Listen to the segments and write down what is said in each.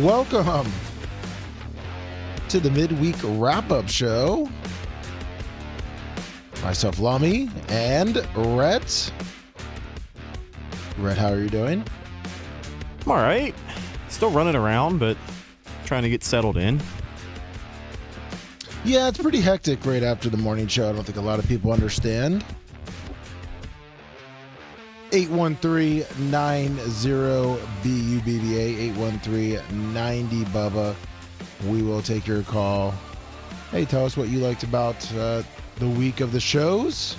Welcome to the Midweek Wrap-Up Show. Myself, Lummy, and Rhett. Rhett, how are you doing? I'm all right. Still running around, but trying to get settled in. Yeah, it's pretty hectic right after the morning show. I don't think a lot of people understand. 813-90-BUBBA, 813-90-BUBBA. We will take your call. Hey, tell us what you liked about the week of the shows.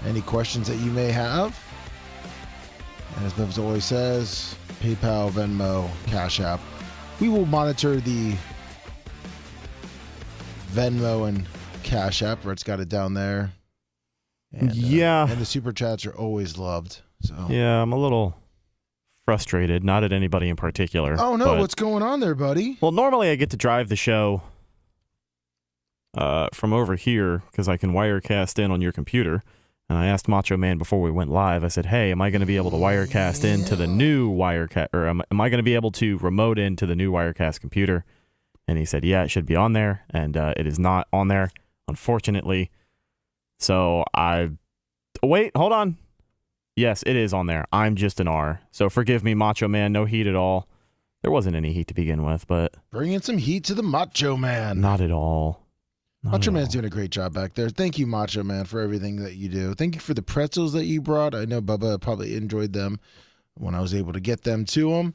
Any questions that you may have. And as Bubba always says, PayPal, Venmo, Cash App. We will monitor the Venmo and Cash App. Brett's got it down there. And, yeah. And the super chats are always loved. So yeah, I'm a little frustrated. Not at anybody in particular. Oh, no. What's going on there, buddy? Well, normally I get to drive the show from over here because I can Wirecast in on your computer. And I asked Macho Man before we went live, I said, hey, am I going to be able to Wirecast into the new Wirecast, or am I going to be able to remote into the new Wirecast computer? And he said, yeah, it should be on there. And it is not on there, unfortunately. So wait, hold on. Yes, it is on there. I'm just an R. So forgive me, Macho Man. No heat at all. There wasn't any heat to begin with, but bringing some heat to the Macho Man. Not at all. Macho Man's doing a great job back there. Thank you, Macho Man, for everything that you do. Thank you for the pretzels that you brought. I know Bubba probably enjoyed them when I was able to get them to him.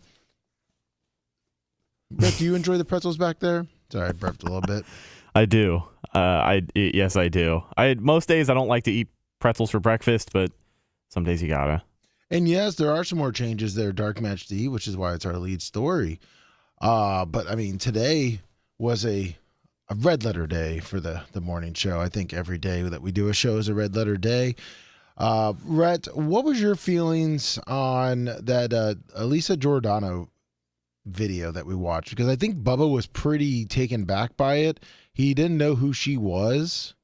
Brett, do you enjoy the pretzels back there? Sorry, I burped a little bit. I do. Yes, I do. Most days I don't like to eat pretzels for breakfast, but some days you gotta. And yes, there are some more changes there, Dark Match D, which is why it's our lead story. But I mean, today was a red letter day for the morning show. I think every day that we do a show is a red letter day. Rhett, what was your feelings on that Elisa Giordano video that we watched? Because I think Bubba was pretty taken back by it. He didn't know who she was.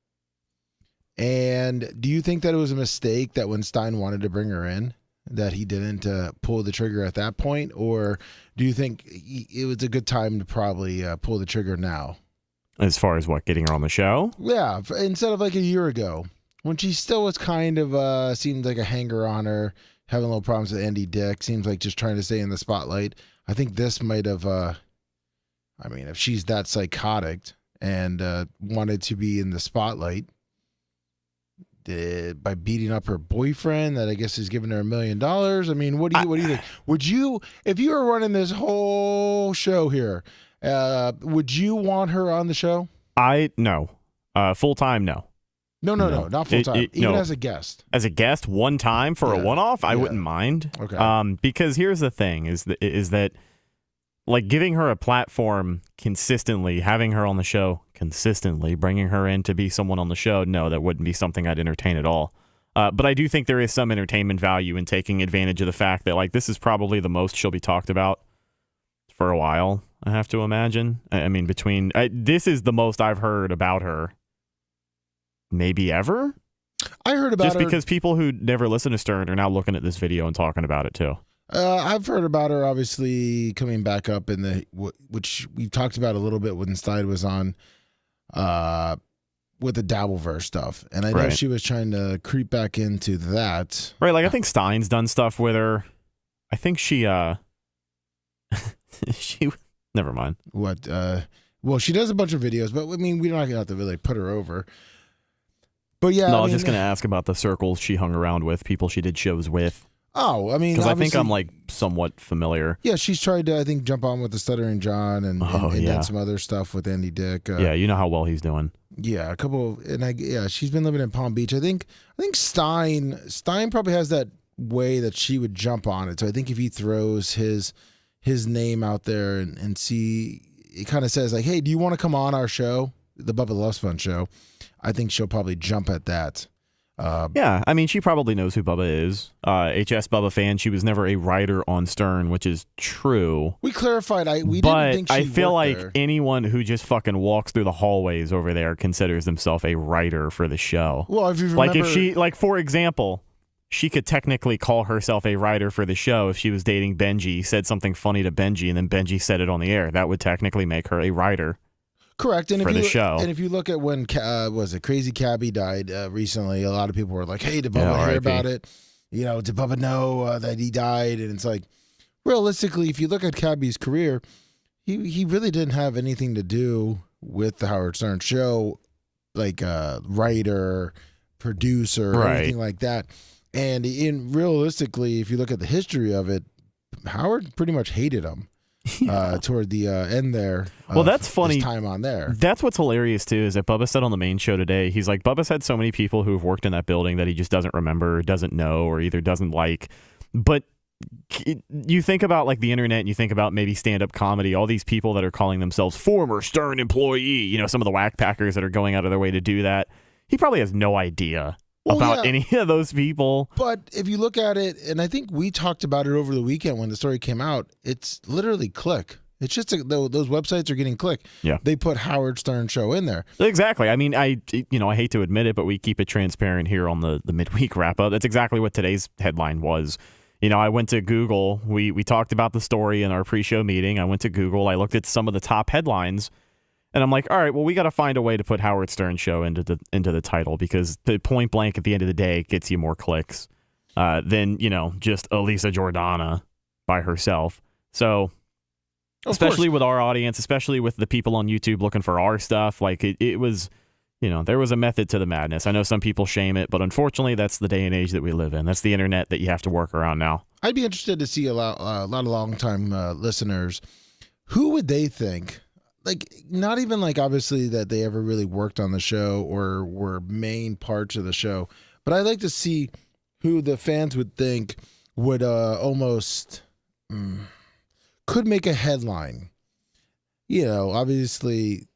And do you think that it was a mistake that when Stein wanted to bring her in, that he didn't pull the trigger at that point? Or do you think it was a good time to probably pull the trigger now? As far as what, getting her on the show? Yeah, instead of like a year ago, when she still was kind of, seemed like a hanger-on-her, having little problems with Andy Dick, seems like just trying to stay in the spotlight. I think this might have, if she's that psychotic and wanted to be in the spotlight by beating up her boyfriend that I guess is giving her $1 million. I mean, what do you think? Would you, if you were running this whole show here, would you want her on the show? No. Full-time, no. No, not full-time. Even as a guest. As a guest, one time for a one-off, I wouldn't mind. Okay. Because here's the thing, is that like giving her a platform consistently, having her on the show consistently, bringing her in to be someone on the show, no, that wouldn't be something I'd entertain at all. But I do think there is some entertainment value in taking advantage of the fact that like this is probably the most she'll be talked about for a while, I have to imagine. I mean, this is the most I've heard about her maybe ever. I heard about just her because people who never listen to Stern are now looking at this video and talking about it too. I've heard about her obviously coming back up in the which we talked about a little bit when Stein was on with the Dabbleverse stuff, and I know she was trying to creep back into that. Right, like I think Stein's done stuff with her. I think she she never mind. What well, she does a bunch of videos, but I mean, we're not gonna have to really put her over. But yeah, I was just gonna ask about the circles she hung around with, people she did shows with. Oh, I mean, because I think I'm like somewhat familiar. Yeah, she's tried to, I think, jump on with the Stuttering John and done some other stuff with Andy Dick. Yeah, you know how well he's doing. Yeah, a couple, she's been living in Palm Beach. I think Stein probably has that way that she would jump on it. So I think if he throws his name out there and see, it kind of says like, hey, do you want to come on our show, the Bubba the Love Sponge show? I think she'll probably jump at that. Yeah, I mean, she probably knows who Bubba is. HS Bubba fan. She was never a writer on Stern, which is true. We clarified. We didn't think she I feel like there. anyone who just fucking walks through the hallways over there considers themselves a writer for the show. Well, if you remember, like if she, like for example, she could technically call herself a writer for the show if she was dating Benji, said something funny to Benji, and then Benji said it on the air. That would technically make her a writer. Correct, and for the show. And if you look at when Crazy Cabby died recently, a lot of people were like, "Hey, did Bubba hear about it? You know, did Bubba know that he died?" And it's like, realistically, if you look at Cabby's career, he really didn't have anything to do with the Howard Stern show, like writer, producer, or anything like that. And realistically, if you look at the history of it, Howard pretty much hated him. Toward the end there. Well, that's funny. His time on there. That's what's hilarious too, is that Bubba said on the main show today, he's like, Bubba's had so many people who have worked in that building that he just doesn't remember, doesn't know, or either doesn't like. But you think about like the internet and you think about maybe stand-up comedy, all these people that are calling themselves former Stern employee, you know, some of the whack packers that are going out of their way to do that. He probably has no idea about any of those people. But if you look at it, and I think we talked about it over the weekend when the story came out, it's literally click. It's just those websites are getting click. Yeah. They put Howard Stern show in there. Exactly. I mean, I hate to admit it, but we keep it transparent here on the midweek wrap up. That's exactly what today's headline was. You know, I went to Google. We talked about the story in our pre-show meeting. I went to Google. I looked at some of the top headlines. And I'm like, all right, well, we got to find a way to put Howard Stern show into the title, because the point blank at the end of the day gets you more clicks than, you know, just Elisa Jordana by herself. So especially with our audience, especially with the people on YouTube looking for our stuff, like it was, you know, there was a method to the madness. I know some people shame it, but unfortunately, that's the day and age that we live in. That's the internet that you have to work around now. I'd be interested to see a lot of longtime listeners. Who would they think? Like, not even like obviously that they ever really worked on the show or were main parts of the show, but I'd like to see who the fans would think would almost could make a headline. You know, obviously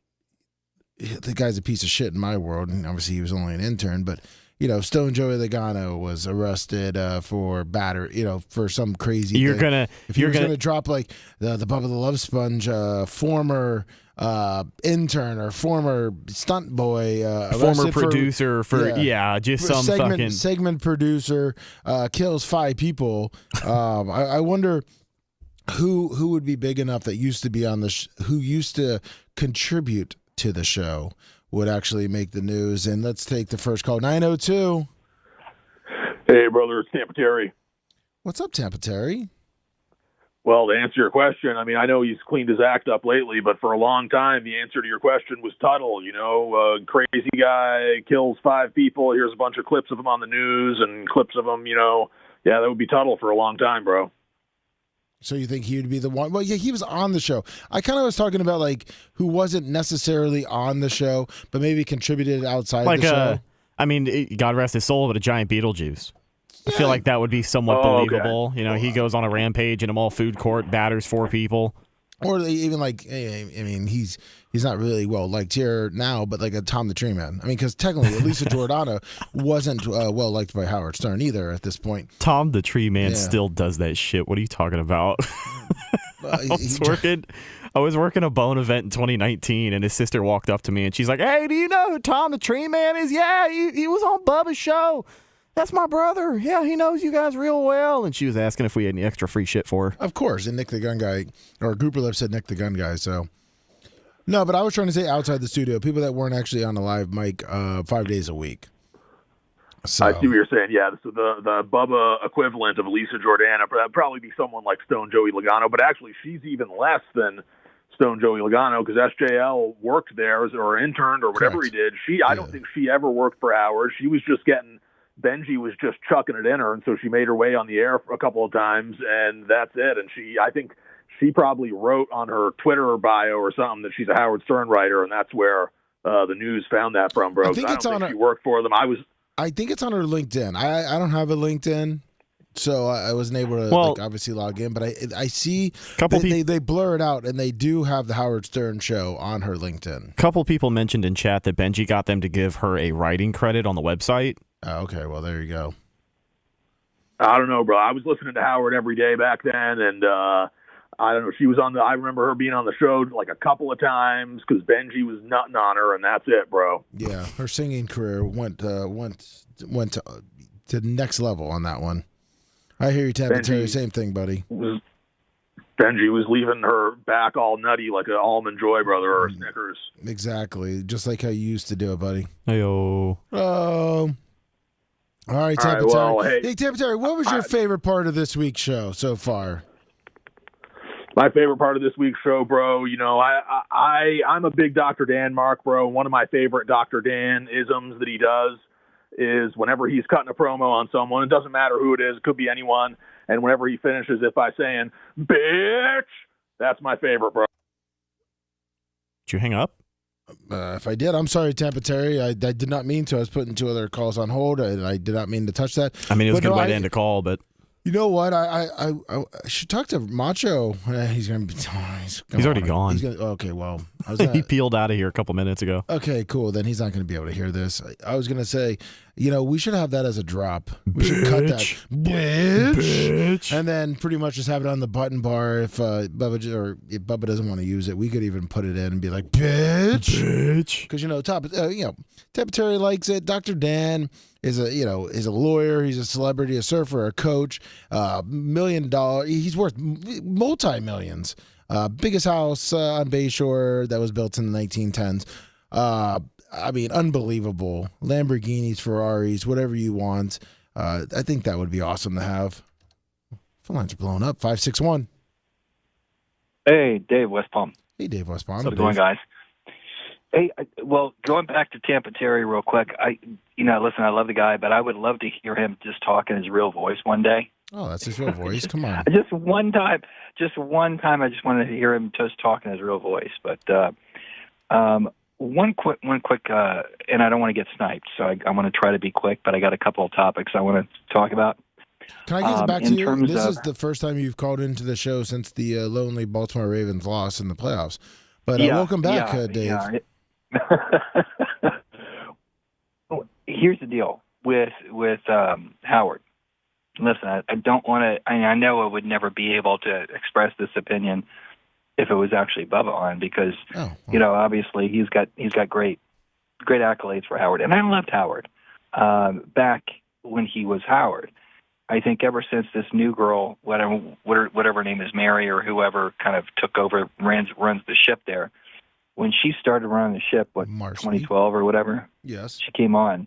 the guy's a piece of shit in my world, and obviously he was only an intern, but you know, Stone Joey Logano was arrested for battery, you know, for some crazy thing. If you're gonna drop like the Bubba the Love Sponge, former intern or former stunt boy, former producer just some segment producer kills 5 people. I wonder who would be big enough that used to be on the who used to contribute to the show would actually make the news. And let's take the first call. 902. Hey, brother, it's Tampa Terry. What's up, Tampa Terry? Well, to answer your question, I mean, I know he's cleaned his act up lately, but for a long time, the answer to your question was Tuttle. You know, crazy guy, kills 5 people. Here's a bunch of clips of him on the news and clips of him, you know. Yeah, that would be Tuttle for a long time, bro. So you think he would be the one? Well, yeah, he was on the show. I kind of was talking about like who wasn't necessarily on the show, but maybe contributed outside the show. I mean, God rest his soul, but a giant Beetlejuice. I feel like that would be somewhat believable. Okay. You know, he goes on a rampage in a mall food court, batters 4 people. Or even like, I mean, he's not really well liked here now, but like a Tom the Tree Man. I mean, because technically, Elisa Giordano wasn't well liked by Howard Stern either at this point. Tom the Tree Man still does that shit. What are you talking about? I was working a Bone event in 2019, and his sister walked up to me, and she's like, "Hey, do you know who Tom the Tree Man is? Yeah, he was on Bubba's show. That's my brother. Yeah, he knows you guys real well." And she was asking if we had any extra free shit for her. Of course, and Nick the Gun Guy, or Grouper Lip said Nick the Gun Guy, so. No, but I was trying to say outside the studio, people that weren't actually on the live mic 5 days a week. So. I see what you're saying. Yeah, so the Bubba equivalent of Elisa Jordana, that'd probably be someone like Stone Joey Logano, but actually she's even less than Stone Joey Logano because SJL worked there or interned or whatever Correct. he did. I don't think she ever worked for Howard. She was just Benji was just chucking it in her, and so she made her way on the air a couple of times, and that's it. And I think she probably wrote on her Twitter bio or something that she's a Howard Stern writer, and that's where the news found that from, bro. I think she worked for them. I think it's on her LinkedIn. I don't have a LinkedIn, so I wasn't able to obviously log in. But I see they blur it out, and they do have the Howard Stern show on her LinkedIn. A couple people mentioned in chat that Benji got them to give her a writing credit on the website. Oh, okay, well there you go. I don't know, bro. I was listening to Howard every day back then, and I don't know. She was I remember her being on the show like a couple of times because Benji was nutting on her, and that's it, bro. Yeah, her singing career went to the next level on that one. I hear you, Terry. Same thing, buddy. Benji was leaving her back all nutty like an Almond Joy, brother, or a Snickers. Exactly, just like how you used to do it, buddy. Hey-o. Oh. All right, Tampa Terry. Hey, Tampa Terry, what was your favorite part of this week's show so far? My favorite part of this week's show, bro, I'm a big Dr. Dan mark, bro. One of my favorite Dr. Dan isms that he does is whenever he's cutting a promo on someone, it doesn't matter who it is, it could be anyone, and whenever he finishes it by saying, "Bitch," that's my favorite, bro. Did you hang up? If I did, I'm sorry, Tampa Terry. I did not mean to. I was putting 2 other calls on hold, and I did not mean to touch that. I mean, it was a good way to end a call, but... You know what? I should talk to Macho. He's going to be... He's already gone. Okay, well... He peeled out of here a couple minutes ago. Okay, cool. Then he's not going to be able to hear this. I was going to say, we should have that as a drop. We should cut that. Bitch. And then pretty much just have it on the button bar if Bubba doesn't want to use it. We could even put it in and be like, bitch. Because, Tampa Terry likes it. Dr. Dan is a lawyer. He's a celebrity, a surfer, a coach, $1 million. He's worth multi-millions. Biggest house on Bayshore that was built in the 1910s. I mean, unbelievable. Lamborghinis, Ferraris, whatever you want. I think that would be awesome to have. Phone lines are blowing up. 561. Hey, Dave West Palm. Hey, Dave West Palm. How's it going, guys? Hey, going back to Tampa Terry real quick, listen, I love the guy, but I would love to hear him just talk in his real voice one day. Oh, that's his real voice. Come on. Just one time, I just wanted to hear him just talk in his real voice. But one quick, and I don't want to get sniped, so I want to try to be quick, but I got a couple of topics I want to talk about. Can I get back to you? This is the first time you've called into the show since the lonely Baltimore Ravens loss in the playoffs. But welcome back, Dave. Yeah. Here's the deal with Howard. Listen, I don't want to. I know I would never be able to express this opinion if it was actually Bubba on, because obviously he's got great accolades for Howard, and I loved Howard back when he was Howard. I think ever since this new girl, whatever her name is, Mary or whoever, kind of took over, runs the ship there. When she started running the ship, 2012 or whatever, yes, she came on.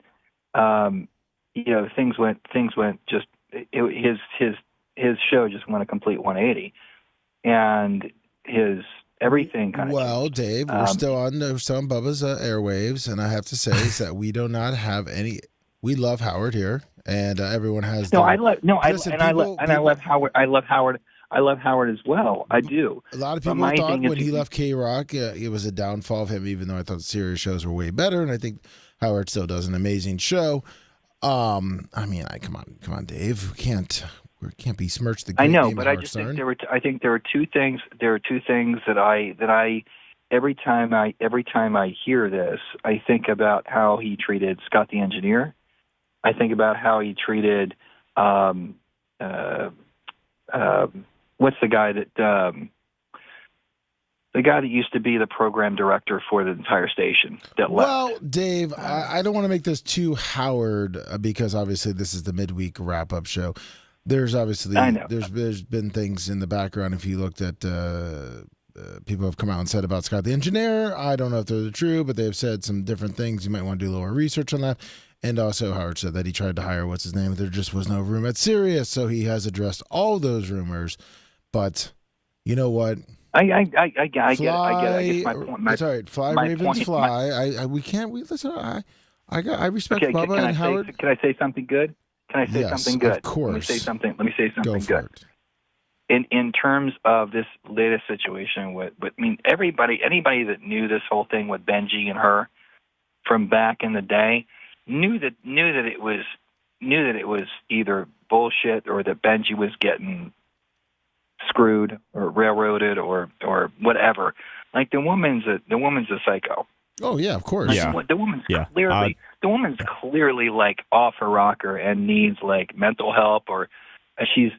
Things went just. His show just went a complete 180, and his everything kind of. Well, changed. Dave, we're still on Bubba's airwaves, and I have to say is that we do not have any. We love Howard here, and everyone has. I love Howard. I love Howard as well. I do. A lot of people thought when he left K-Rock, it was a downfall of him, even though I thought the serious shows were way better, and I think Howard still does an amazing show. Come on, Dave. We can't we can't besmirch the I great know, name but of I Howard just Stern. think I think there are two things. There are two things that I every time I hear this, I think about how he treated Scott the engineer. I think about how he treated what's the guy that used to be the program director for the entire station that left. Well, Dave, I don't want to make this too Howard because obviously this is the midweek wrap-up show. There's obviously I know. there's been things in the background. If you looked at people have come out and said about Scott the engineer, I don't know if they're true, but they've said some different things. You might want to do a little more research on that. And also Howard said that he tried to hire what's his name. There just was no room at Sirius, so he has addressed all those rumors. But you know what? I get it. I guess my point. It's all right. Fly, Ravens, fly. We can't. Listen. I respect Bubba and Howard. Can I say something good? Can I say something good? Of course. Let me say something Go for good. it. In terms of this latest situation with I mean, anybody that knew this whole thing with Benji and her from back in the day knew that it was either bullshit or that Benji was getting screwed or railroaded or whatever. Like the woman's a psycho. Oh yeah, of course. Yeah. The woman's clearly like off her rocker and needs like mental help or she's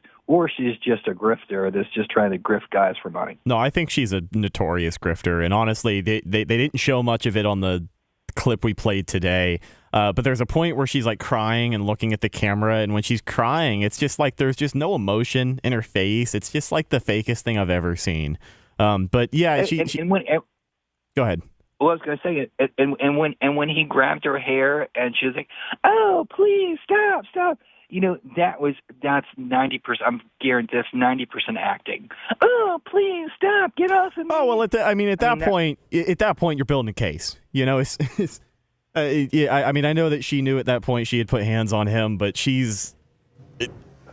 just a grifter that's just trying to grift guys for money. No, I think she's a notorious grifter, and honestly, they didn't show much of it on the clip we played today. But there's a point where she's like crying and looking at the camera, and when she's crying, it's just like there's just no emotion in her face. It's just like the fakest thing I've ever seen. But yeah, go ahead. Well, I was going to say it, and when he grabbed her hair and she was like, "Oh, please stop." You know, that's 90%. I'm guaranteed that's 90% acting. Oh, please stop, get off of me. Oh well, at that point, you're building a case. You know, I mean, I know that she knew at that point she had put hands on him, but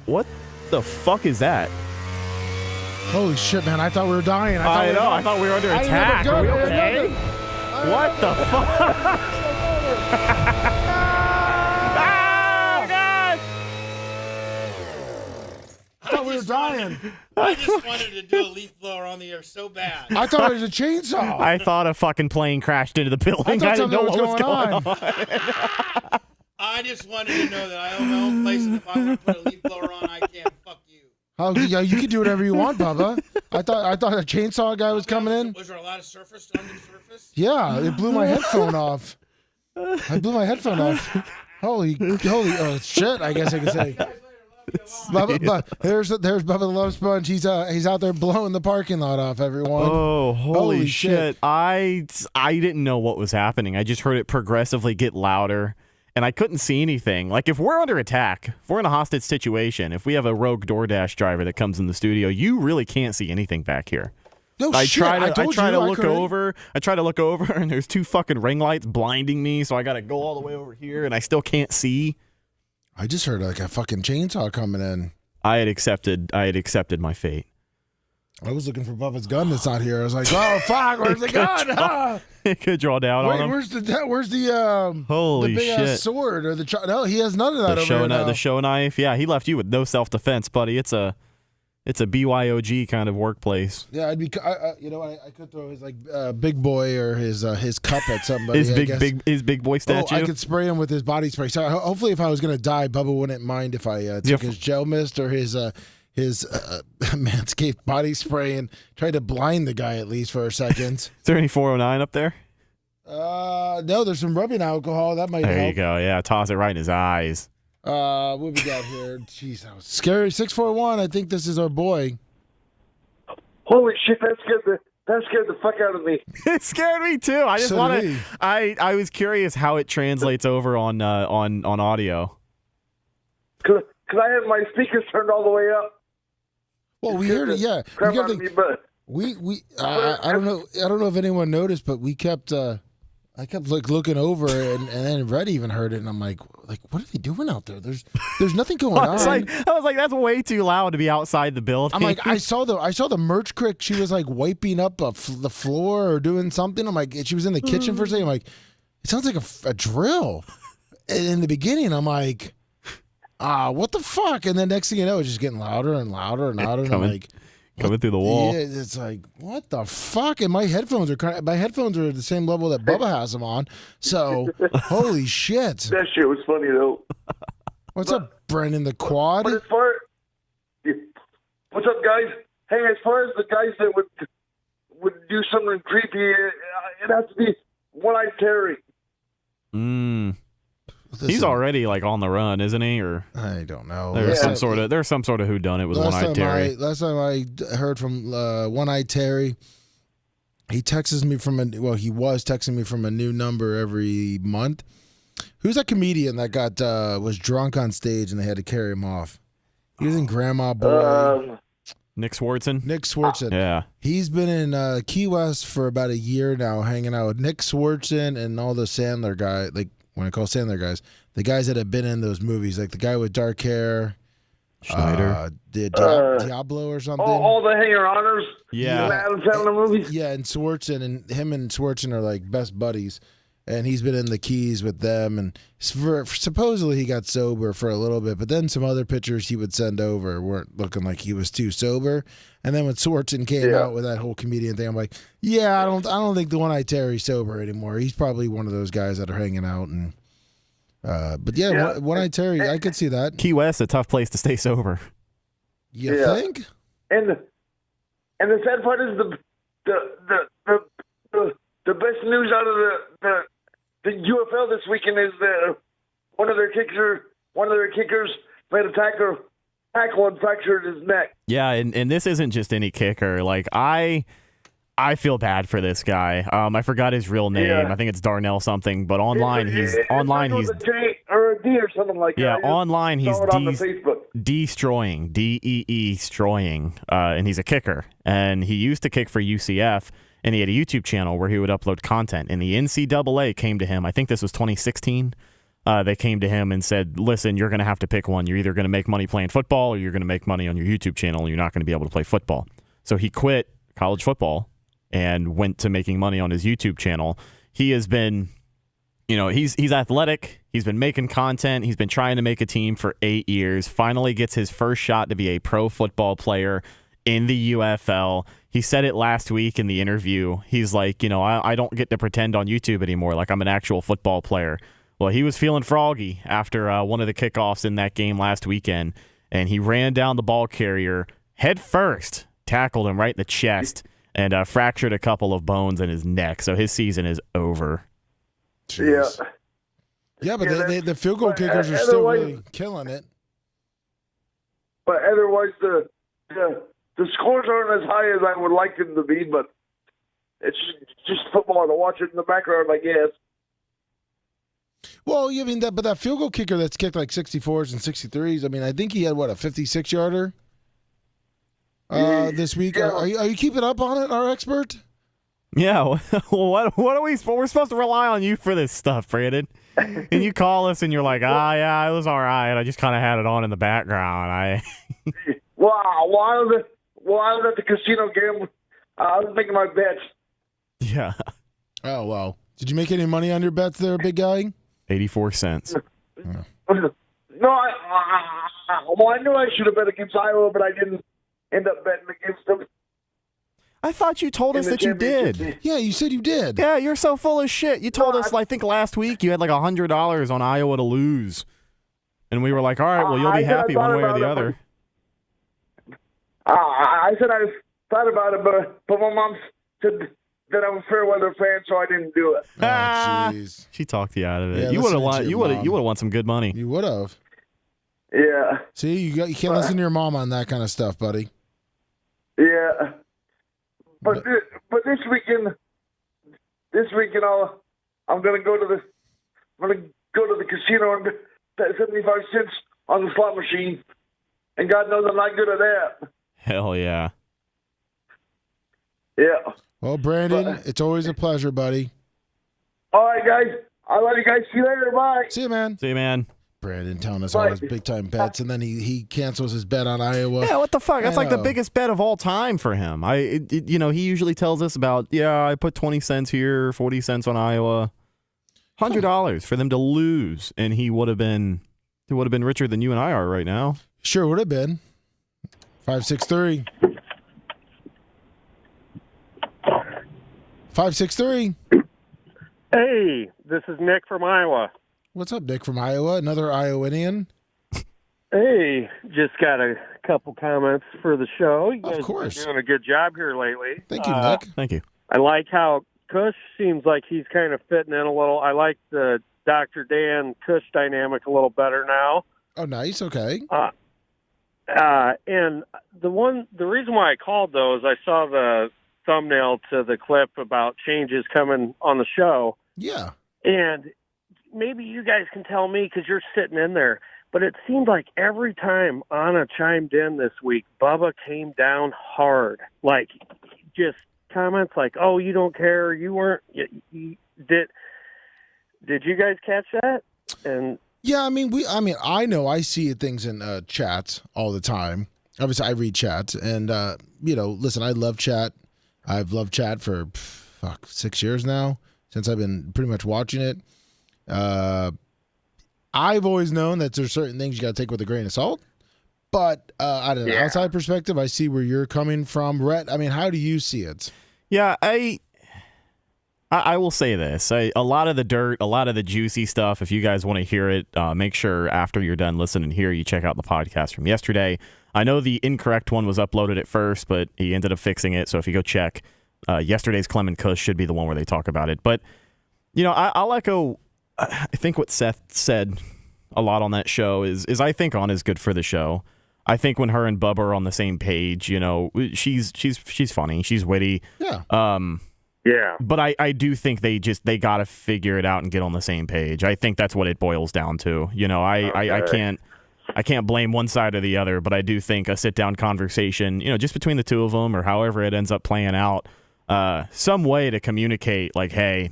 what the fuck is that? Holy shit, man! I thought we were dying. I thought we were under attack. Are we okay? What the fuck? I thought we were dying. I just wanted to do a leaf blower on the air so bad. I thought it was a chainsaw. I thought a fucking plane crashed into the building. I didn't know what was going on. I just wanted to know that I own my own place, and if I want to put a leaf blower on, I can. Fuck you. Oh, yeah, you can do whatever you want, Bubba. I thought a chainsaw guy was coming in. Was there a lot of surface on the surface? Yeah, it blew my headphone off. I blew my headphone off. Holy, oh shit! I guess I could say. Bubba, there's Bubba the Love Sponge. He's out there blowing the parking lot off, everyone. Oh, holy shit! I didn't know what was happening. I just heard it progressively get louder, and I couldn't see anything. Like if we're under attack, if we're in a hostage situation, if we have a rogue DoorDash driver that comes in the studio, you really can't see anything back here. No I shit. try to look couldn't. over. I try to look over, and there's two fucking ring lights blinding me. So I got to go all the way over here, and I still can't see. I just heard like a fucking chainsaw coming in. I had accepted my fate. I was looking for Bubba's gun that's not here. I was like, oh fuck, where's the gun? It could draw down on him. Where's the holy the big shit ass sword or the no? He has none of that over here now. The show knife. Yeah, he left you with no self defense, buddy. It's a BYOG kind of workplace. Yeah, I'd be. I could throw his like big boy or his cup at somebody. His big boy statue. I could spray him with his body spray. So hopefully, if I was gonna die, Bubba wouldn't mind if I took his gel mist or his Manscaped body spray and tried to blind the guy at least for a second. Is there any 409 up there? No, there's some rubbing alcohol that might help. There you go. Yeah, toss it right in his eyes. What we got here? Jeez, that was scary. 641. I think this is our boy. Holy shit! That scared the fuck out of me. It scared me too. I just want to. I was curious how it translates over on audio. Cause I had my speakers turned all the way up. Well, we heard it. Yeah, I don't know. I don't know if anyone noticed, but we kept. I kept looking over, and then Red even heard it, and I'm like, what are they doing out there? There's nothing going on. I was like, that's way too loud to be outside the building. I'm like, I saw the merch crick. She was like wiping up the floor or doing something. I'm like, she was in the kitchen for a second. I'm like, it sounds like a drill. And in the beginning, I'm like, what the fuck? And then next thing you know, it's just getting louder and louder and louder. And I'm like, coming through the wall. Yeah, it's like, what the fuck? And my headphones are at the same level that Bubba has them on. So, holy shit. That shit was funny though. What's up, Brendan the Quad? But what's up, guys? Hey, as far as the guys that would do something creepy, it has to be One-Eyed Terry. He's already like on the run, isn't he? Or I don't know. There's some sort of whodunit with One-Eyed Terry. Last time I heard from One-Eyed Terry, he texts me he was texting me from a new number every month. Who's that comedian that was drunk on stage and they had to carry him off? He was in Grandma Boy. Nick Swartzen. Yeah. He's been in Key West for about a year now, hanging out with Nick Swartzen and all the Sandler guys. Like, when I call Sandler guys, the guys that have been in those movies, like the guy with dark hair. Schneider. Diablo or something. All the hanger-oners. Yeah. Adam Sandler movies. Yeah, and Swartzen, and him and Swartzen are like best buddies. And he's been in the Keys with them, and supposedly he got sober for a little bit, but then some other pictures he would send over weren't looking like he was too sober. And then when Swartzen came out with that whole comedian thing, I'm like, yeah, I don't think the One-Eyed Terry's sober anymore. He's probably one of those guys that are hanging out and. But One-Eyed Terry, I could see that. Key West, a tough place to stay sober. You think? And the sad part is the best news out of the UFL this weekend is that one of their kickers made a tackle and fractured his neck. Yeah, and this isn't just any kicker. Like I feel bad for this guy. I forgot his real name. Yeah. I think it's Darnell something. But online he's a J or a D or something like that. Yeah, online he's destroying, destroying, and he's a kicker. And he used to kick for UCF, and he had a YouTube channel where he would upload content. And the NCAA came to him. I think this was 2016. They came to him and said, "Listen, you're going to have to pick one. You're either going to make money playing football, or you're going to make money on your YouTube channel, and you're not going to be able to play football." So he quit college football and went to making money on his YouTube channel. He has been, he's athletic. He's been making content. He's been trying to make a team for 8 years. Finally gets his first shot to be a pro football player in the UFL. He said it last week in the interview. He's like, I don't get to pretend on YouTube anymore. Like, I'm an actual football player. Well, he was feeling froggy after one of the kickoffs in that game last weekend, and he ran down the ball carrier head first, tackled him right in the chest, and fractured a couple of bones in his neck. So his season is over. Jeez. Yeah, but the field goal kickers are still really killing it. But otherwise, the scores aren't as high as I would like them to be, but it's just football to watch it in the background, I guess. Well, I mean, but that field goal kicker that's kicked like 64s and 63s, I mean, I think he had, a 56-yarder this week? Yeah. Are you keeping up on it, our expert? Yeah, well, what are we're supposed to rely on you for this stuff, Brandon. And you call us and you're like, yeah, it was all right. I just kind of had it on in the background. Well, I was at the casino game. I was making my bets. Yeah. Oh, wow. Did you make any money on your bets there, big guy? 84 cents. No, I knew I should have bet against Iowa, but I didn't end up betting against them. I thought you told us that you did. Yeah, you said you did. Yeah, you're so full of shit. You told us, I think last week, you had like $100 on Iowa to lose. And we were like, all right, well, you'll be happy one way or the other. I said I thought about it, but my mom said that I'm a fair weather fan, so I didn't do it. Oh, jeez. She talked you out of it. Yeah, you would have won some good money. You would have. Yeah. See, you can't listen to your mom on that kind of stuff, buddy. Yeah. But this weekend I'm gonna go to the casino and bet 75 cents on the slot machine, and God knows I'm not good at that. Hell yeah. Yeah. Well, Brandon, it's always a pleasure, buddy. All right, guys. I love you guys. See you later. Bye. See you, man. See you, man. Brandon telling us all his big-time bets, and then he cancels his bet on Iowa. Yeah, what the fuck? That's like the biggest bet of all time for him. He usually tells us about, I put 20 cents here, 40 cents on Iowa. $100 for them to lose, and he would have been It would have been richer than you and I are right now. Sure would have been. 563. 563. Hey, this is Nick from Iowa. What's up, Nick from Iowa? Another Iowanian? Hey, just got a couple comments for the show. You guys Of course. been doing a good job here lately. Thank you, Nick. Thank you. I like how Cush seems like he's kind of fitting in a little. I like the Dr. Dan Cush dynamic a little better now. Oh, nice. Okay. And the reason why I called though is I saw the thumbnail to the clip about changes coming on the show. Yeah. And maybe you guys can tell me because you're sitting in there. But it seemed like every time Anna chimed in this week, Bubba came down hard. Like, just comments like, "Oh, you don't care. You weren't." Did you guys catch that? And Yeah, I know I see things in chats all the time. Obviously, I read chats, and listen, I love chat. I've loved chat for 6 years now since I've been pretty much watching it. I've always known that there's certain things you got to take with a grain of salt. But out of an outside perspective, I see where you're coming from. Rhett, how do you see it? Yeah, I will say this. A lot of the dirt, a lot of the juicy stuff, if you guys want to hear it, make sure after you're done listening here, you check out the podcast from yesterday. I know the incorrect one was uploaded at first, but he ended up fixing it. So if you go check, yesterday's Clement Kush should be the one where they talk about it. But, I'll echo, I think what Seth said a lot on that show is I think Anna's good for the show. I think when her and Bubba are on the same page, she's funny, she's witty. Yeah. yeah, But I do think they got to figure it out and get on the same page. I think that's what it boils down to. I can't blame one side or the other, but I do think a sit down conversation, just between the two of them or however it ends up playing out, some way to communicate like, hey,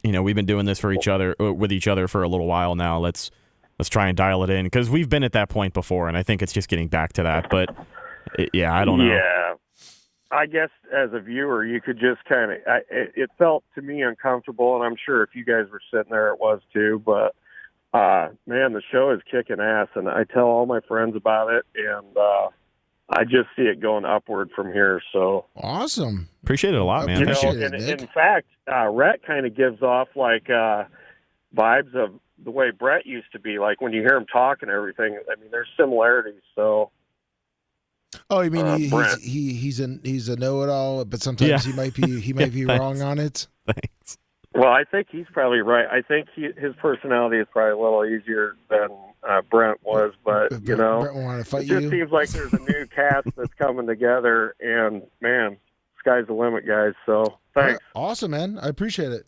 we've been doing this for each other with each other for a little while now. Let's try and dial it in because we've been at that point before, and I think it's just getting back to that. But I don't know. Yeah, I guess as a viewer, you could just kind of. It felt to me uncomfortable, and I'm sure if you guys were sitting there, it was too. But man, the show is kicking ass, and I tell all my friends about it, and I just see it going upward from here. So Awesome. Appreciate it a lot, man. Thank you. in fact, Rhett kind of gives off like vibes of the way Brett used to be. Like when you hear him talk and everything, there's similarities. So. Oh, you mean Brent. he's a know-it-all, but sometimes he might be wrong on it. Thanks. Well, I think he's probably right. I think his personality is probably a little easier than Brent was, but Brent will want to fight it just you. seems like there's a new cast that's coming together, and man, sky's the limit, guys. So thanks. Awesome, man. I appreciate it.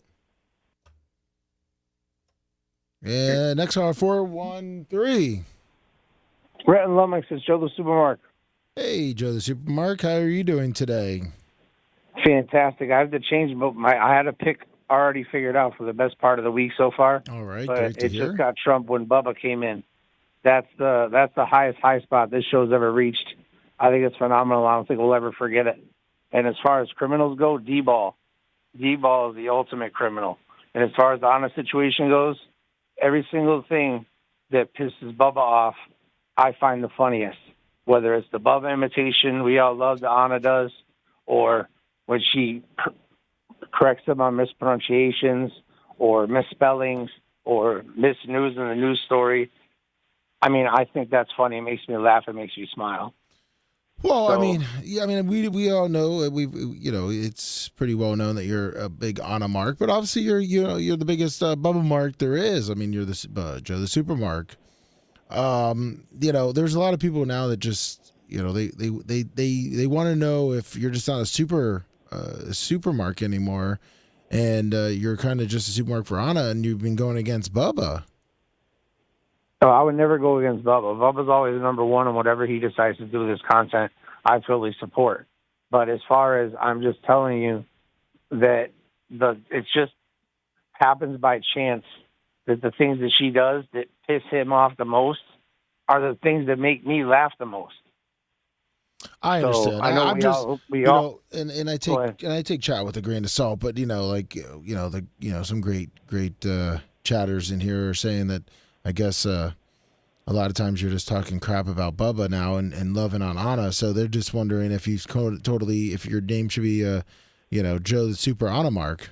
Yeah, next caller 413. Brett and Lummox, it's Joe the Supermarket. Hey, Joe the Supermark. How are you doing today? Fantastic. I have to change, but I had a pick already figured out for the best part of the week so far. All right, but great to it hear. just got trumped when Bubba came in. That's the highest high spot this show's ever reached. I think it's phenomenal. I don't think we'll ever forget it. And as far as criminals go, D-Ball. D-Ball is the ultimate criminal. And as far as the Anna situation goes, every single thing that pisses Bubba off, I find the funniest. Whether it's the Bubba imitation we all love that Anna does, or when she corrects him on mispronunciations or misspellings or misnews in the news story. I think that's funny. It makes me laugh. It makes you smile. Well, So- we all know it's pretty well known that you're a big Anna mark, but obviously you're the biggest Bubba mark there is. You're the Joe the Supermark. There's a lot of people now that just they want to know if you're just not a supermark anymore, and you're kind of just a supermark for Anna, and you've been going against Bubba. No, I would never go against Bubba. Bubba's always number one, and whatever he decides to do with his content, I totally support. But as far as I'm just telling you that it just happens by chance that the things that she does that piss him off the most are the things that make me laugh the most. I understand. I know I'm we just, all- we all- and I Go ahead. take chat with a grain of salt, but some great chatters in here are saying that I guess a lot of times you're just talking crap about Bubba now and loving on Anna. So they're just wondering if he's totally, if your name should be, Joe the Super Anna Mark.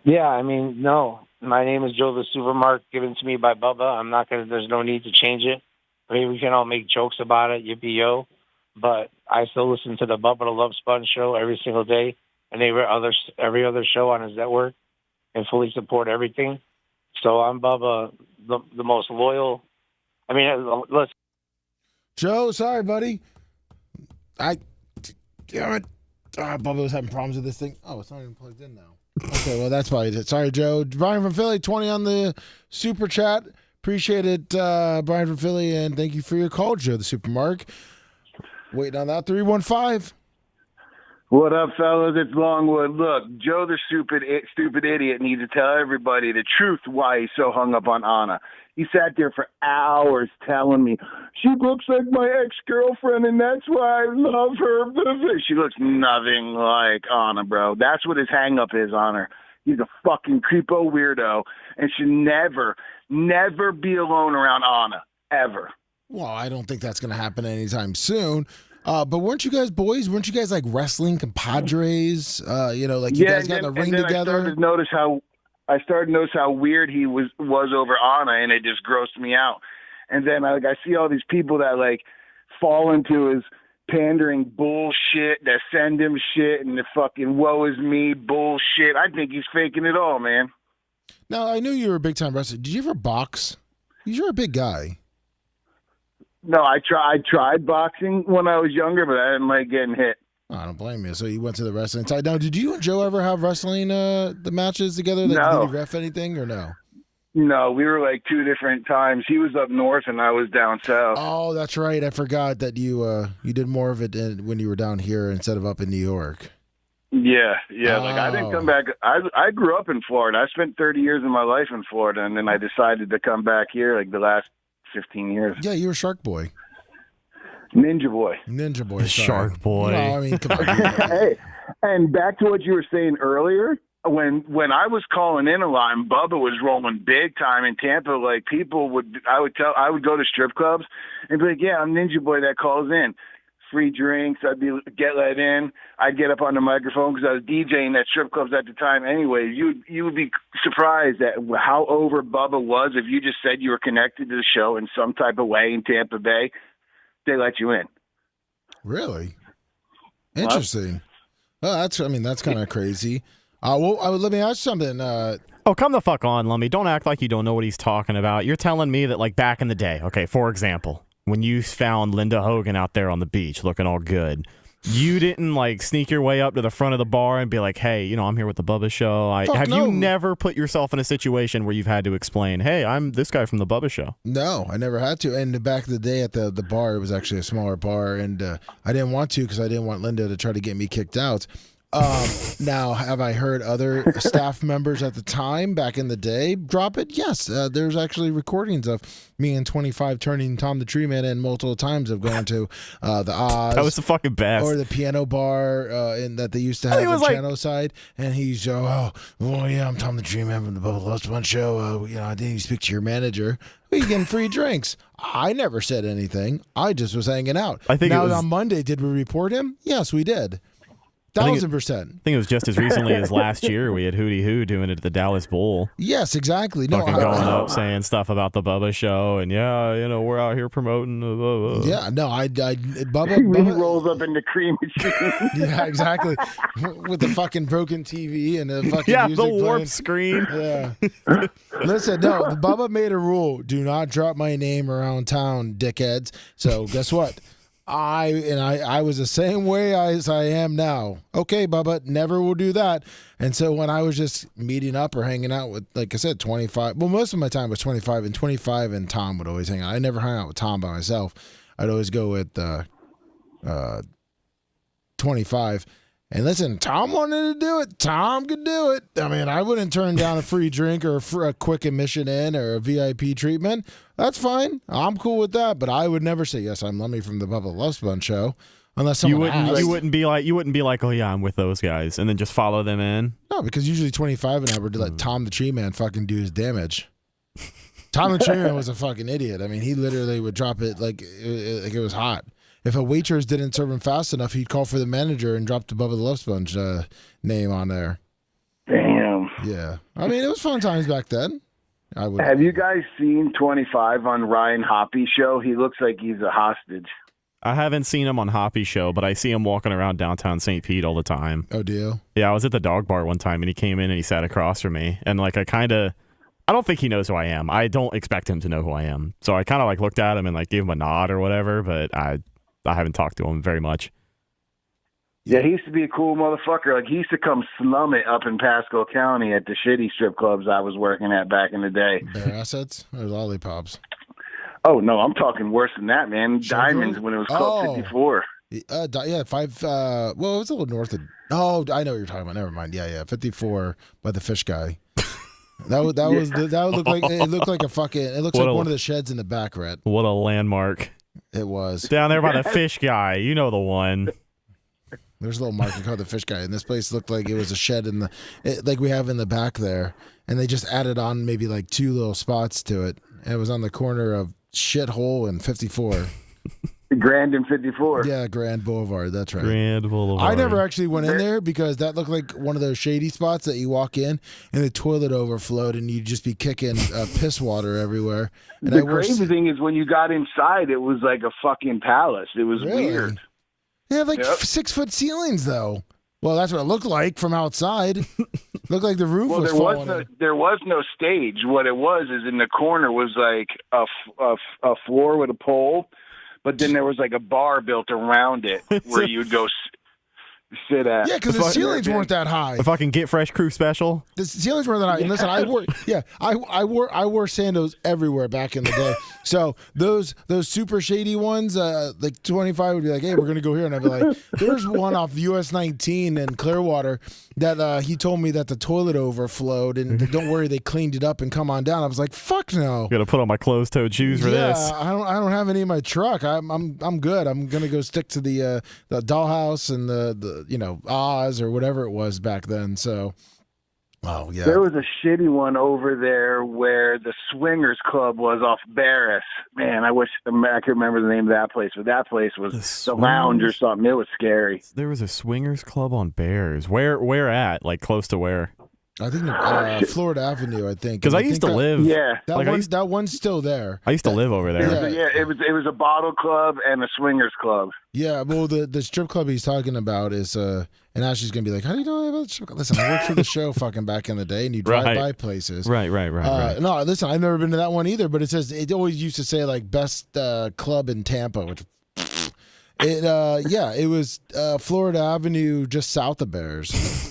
Yeah, I mean, no. My name is Joe the Supermark, given to me by Bubba. I'm not gonna. There's no need to change it. I mean, we can all make jokes about it, yippee yo, but I still listen to the Bubba the Love Sponge show every single day, and every other show on his network, and fully support everything. So I'm Bubba, the most loyal. I mean, let's. Joe, sorry, buddy. Damn it. Bubba was having problems with this thing. Oh, it's not even plugged in now. Okay, well, that's probably it. Sorry, Joe. Brian from Philly, 20 on the super chat. Appreciate it, Brian from Philly, and thank you for your call, Joe the Supermark. Waiting on that, 315. What up, fellas? It's Longwood. Look, Joe the stupid idiot needs to tell everybody the truth why he's so hung up on Anna. He sat there for hours telling me, she looks like my ex-girlfriend, and that's why I love her. She looks nothing like Anna, bro. That's what his hang-up is on her. He's a fucking creepo weirdo and should never be alone around Anna, ever. Well, I don't think that's going to happen anytime soon. But weren't you guys boys? Weren't you guys like wrestling compadres? You guys got in the ring together. I started to notice how weird he was over Anna, and it just grossed me out. And then I see all these people that fall into his pandering bullshit, that send him shit, and the fucking woe is me bullshit. I think he's faking it all, man. Now, I knew you were a big time wrestler. Did you ever box? You're a big guy. No, I tried boxing when I was younger, but I didn't like getting hit. I don't blame you. So you went to the wrestling side. Now, did you and Joe ever have wrestling the matches together? No. Did he ref anything or no? No, we were two different times. He was up north and I was down south. Oh, that's right. I forgot that you did more of it when you were down here instead of up in New York. Yeah. Oh. I didn't come back. I grew up in Florida. I spent 30 years of my life in Florida, and then I decided to come back here the last 15 years. Yeah, you were Shark Boy. Ninja Boy. Shark Boy. No, I mean, come on. Hey, and back to what you were saying earlier, when I was calling in a lot and Bubba was rolling big time in Tampa, I would go to strip clubs and be like, yeah, I'm Ninja Boy that calls in. Free drinks, get let in. I'd get up on the microphone because I was DJing at strip clubs at the time anyway. You would be surprised at how over Bubba was if you just said you were connected to the show in some type of way in Tampa Bay. They let you in. Really? Interesting. Well, that's kind of crazy. Let me ask you something. Oh, come the fuck on, Lummy. Don't act like you don't know what he's talking about. You're telling me that, back in the day, okay, for example, when you found Linda Hogan out there on the beach looking all good, you didn't, sneak your way up to the front of the bar and be like, hey, I'm here with the Bubba Show. You never put yourself in a situation where you've had to explain, hey, I'm this guy from the Bubba Show? No, I never had to. And back in the day at the bar, it was actually a smaller bar, and I didn't want to because I didn't want Linda to try to get me kicked out. Now, have I heard other staff members at the time, back in the day, drop it? Yes. There's actually recordings of me and 25 turning Tom the Tree Man in multiple times of going to the Oz. That was the fucking best. Or the piano bar that they used to have on Channel Side. And he's, yeah, I'm Tom the Tree Man from the Bubba the Love Sponge show. I didn't even speak to your manager. We getting free drinks. I never said anything. I just was hanging out. On Monday, did we report him? Yes, we did. 1,000%. I think it was just as recently as last year. We had Hootie Hoo doing it at the Dallas Bowl. Yes, exactly. Going up saying stuff about the Bubba Show, and we're out here promoting the Bubba. Yeah, no, Bubba he rolls up in the cream machine. Yeah, exactly. With the fucking broken TV and the fucking music the warp playing. screen. Yeah. Listen, no, Bubba made a rule: do not drop my name around town, dickheads. So guess what? I was the same way as I am now. Okay, Bubba, never will do that. And so when I was just meeting up or hanging out with, like I said, 25, well, most of my time was 25 and Tom would always hang out. I never hung out with Tom by myself. I'd always go with 25. And listen, Tom wanted to do it. Tom could do it. I mean, I wouldn't turn down a free drink or a quick admission in or a VIP treatment. That's fine. I'm cool with that. But I would never say, yes, I'm Lummy from the Bubba the Love Sponge show. Unless someone asked. You wouldn't be like, oh yeah, I'm with those guys, and then just follow them in. No, because usually 25 and I would let Tom the Tree Man fucking do his damage. Tyler Truman was a fucking idiot. I mean, he literally would drop it like it was hot. If a waitress didn't serve him fast enough, he'd call for the manager and drop the Bubba the Love Sponge name on there. Damn. Yeah. I mean, it was fun times back then. Have you guys seen 25 on Ryan Hoppy's show? He looks like he's a hostage. I haven't seen him on Hoppy's show, but I see him walking around downtown St. Pete all the time. Oh, do you? Yeah, I was at the dog bar one time, and he came in and he sat across from me. And, like, I don't think he knows who I am. I don't expect him to know who I am. So I kind of, like, looked at him and, like, gave him a nod or whatever, but I haven't talked to him very much. Yeah, he used to be a cool motherfucker. Like, he used to come slum it up in Pasco County at the shitty strip clubs I was working at back in the day. Bear assets or lollipops? Oh, no, I'm talking worse than that, man. Sugar? Diamonds when it was called 54. Yeah, 5, well, it was a little north of, oh, I know what you're talking about. Never mind. Yeah, 54 by the fish guy. That would look like, it looked like a fucking, it looks like one of the sheds in the back, Rhett. What a landmark. It was. Down there by the fish guy. You know the one. There's a little market called the fish guy, and this place looked like it was a shed like we have in the back there, and they just added on maybe like 2 little spots to it, and it was on the corner of Shithole and 54. Grand and 54. Yeah, Grand Boulevard. That's right. Grand Boulevard. I never actually went in there because that looked like one of those shady spots that you walk in and the toilet overflowed and you'd just be kicking piss water everywhere. And the crazy thing is when you got inside, it was like a fucking palace. It was Really? weird. They have like 6-foot ceilings, though. Well, that's what it looked like from outside. Looked like the roof was falling in. There was no stage. What it was is in the corner was like a floor with a pole, but then there was like a bar built around it where you'd go sit at. Yeah, because the ceilings weren't that high. A fucking Get Fresh Crew special. The ceilings weren't that high. And listen, I wore Sandos everywhere back in the day. So those super shady ones, like 25 would be like, hey, we're gonna go here, and I'd be like, there's one off US 19 in Clearwater that he told me that the toilet overflowed, and don't worry, they cleaned it up and come on down. I was like, fuck no. Gotta put on my closed-toed shoes for this. I don't have any in my truck. I'm good. I'm gonna go stick to the dollhouse and the Oz or whatever it was back then. So, oh yeah, there was a shitty one over there where the Swingers Club was off Barris. Man, I wish I could remember the name of that place, but that place was the Lounge or something. It was scary. There was a Swingers Club on Bears. Where at? Like close to where? I think Florida Avenue. I think because I used to live. Yeah, that one's still there. I used to live over there. Yeah, it was a bottle club and a swingers club. Yeah, well, the strip club he's talking about is, and Ashley's gonna be like, "How do you know about the strip club?" Listen, I worked for the show fucking back in the day, and you drive by places. Right. No, listen, I've never been to that one either, but it always used to say like best club in Tampa, which it was Florida Avenue, just south of Bears.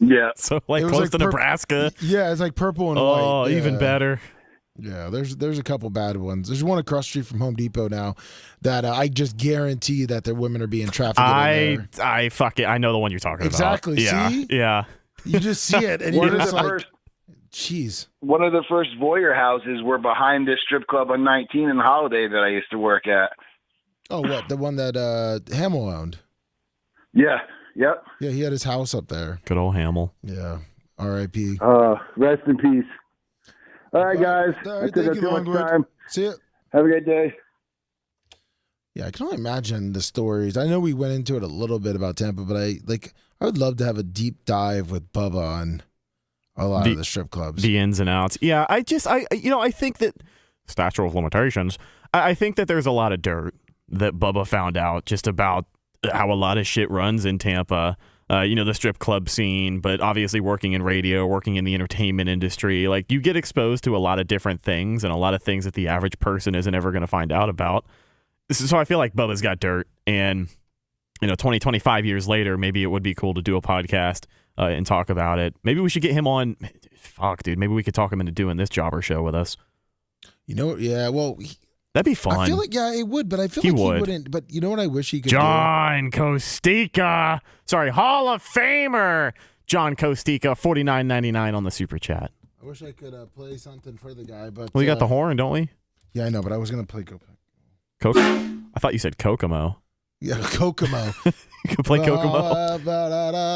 Yeah. So like close to Nebraska. Yeah, it's like purple and white. Oh, even better. Yeah, there's a couple bad ones. There's one across the street from Home Depot now that I just guarantee that their women are being trafficked. I fuck it. I know the one you're talking about. Exactly. See? Yeah. You just see it and you're just like, jeez. One of the first voyeur houses were behind this strip club on 19 and Holiday that I used to work at. Oh, what? The one that Hamill owned? Yeah. Yep. Yeah, he had his house up there. Good old Hamill. Yeah. R.I.P. Rest in peace. All right, guys. All right, thank you, Longwood. See ya. Have a great day. Yeah, I can only imagine the stories. I know we went into it a little bit about Tampa, but I would love to have a deep dive with Bubba on a lot of the strip clubs. The ins and outs. Yeah, I think that statute of limitations, I think that there's a lot of dirt that Bubba found out just about how a lot of shit runs in Tampa. The strip club scene, but obviously working in radio, working in the entertainment industry, like you get exposed to a lot of different things and a lot of things that the average person isn't ever going to find out about. So I feel like Bubba's got dirt, and 20, 25 years later, maybe it would be cool to do a podcast and talk about it. Maybe we should get him on. Fuck, dude. Maybe we could talk him into doing this jobber show with us. Yeah, well, that'd be fun. I feel like, he would, but I feel like he wouldn't. But you know what I wish he could John Costica. Sorry, Hall of Famer. John Costica, $49.99 on the Super Chat. I wish I could play something for the guy, but... We got the horn, don't we? Yeah, I know, but I was going to play Coke? I thought you said Kokomo. Yeah, Kokomo. You can play Kokomo.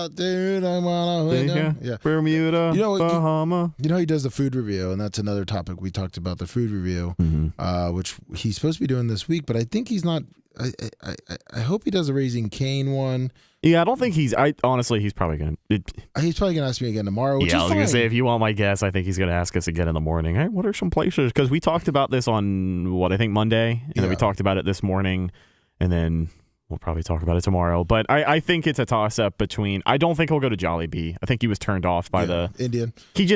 Dude, I wanna yeah. Bermuda, Bahama. You know he does the food review, and that's another topic we talked about, the food review, which he's supposed to be doing this week, but I think he's not. I hope he does a Raising Cane one. Yeah, I don't think he's. Honestly, he's probably gonna. He's probably gonna ask me again tomorrow. Which I is was fine. gonna say, if you want my guess, I think he's gonna ask us again in the morning. Hey, what are some places? Because we talked about this on I think Monday, and then we talked about it this morning, and then we'll probably talk about it tomorrow. But I think it's a toss up between. I don't think he'll go to Jollibee. I think he was turned off by the Indian. He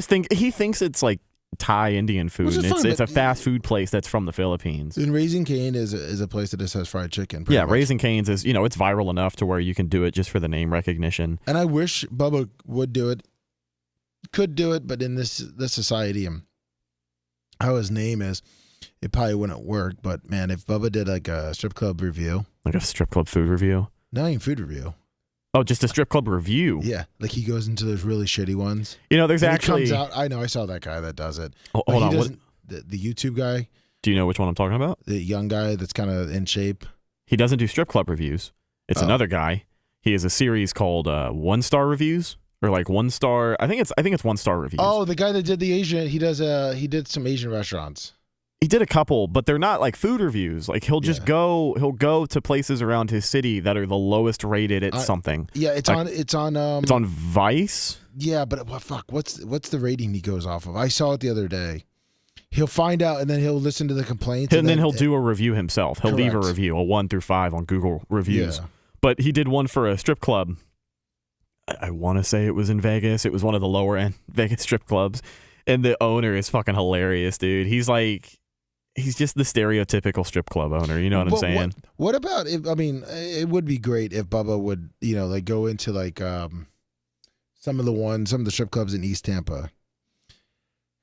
thinks it's like Thai Indian food. And it's a fast food place that's from the Philippines. And Raising Cane is a place that just has fried chicken. Yeah, Raising Cane's is it's viral enough to where you can do it just for the name recognition. And I wish Bubba would do it, could do it, but in this society and how his name is, it probably wouldn't work. But man, if Bubba did like a strip club review, like a strip club food review, not even food review. Oh, just a strip club review. Yeah, like he goes into those really shitty ones. There's actually. He comes out, I know, I saw that guy that does it. Oh, hold on, what? The YouTube guy. Do you know which one I'm talking about? The young guy that's kind of in shape. He doesn't do strip club reviews. It's another guy. He has a series called 1-Star Reviews or like 1-Star. I think it's 1-Star Reviews. Oh, the guy that did the Asian. He did some Asian restaurants. He did a couple, but they're not like food reviews. Like he'll go to places around his city that are the lowest rated at something. Yeah, it's on Vice. Yeah, but what's the rating he goes off of? I saw it the other day. He'll find out and then he'll listen to the complaints and then he'll do a review himself. He'll leave a review, a 1 through 5 on Google reviews. Yeah. But he did one for a strip club. I want to say it was in Vegas. It was one of the lower end Vegas strip clubs, and the owner is fucking hilarious, dude. He's just the stereotypical strip club owner. You know what I'm saying? What about if? I mean, it would be great if Bubba would, like go into like some of the strip clubs in East Tampa.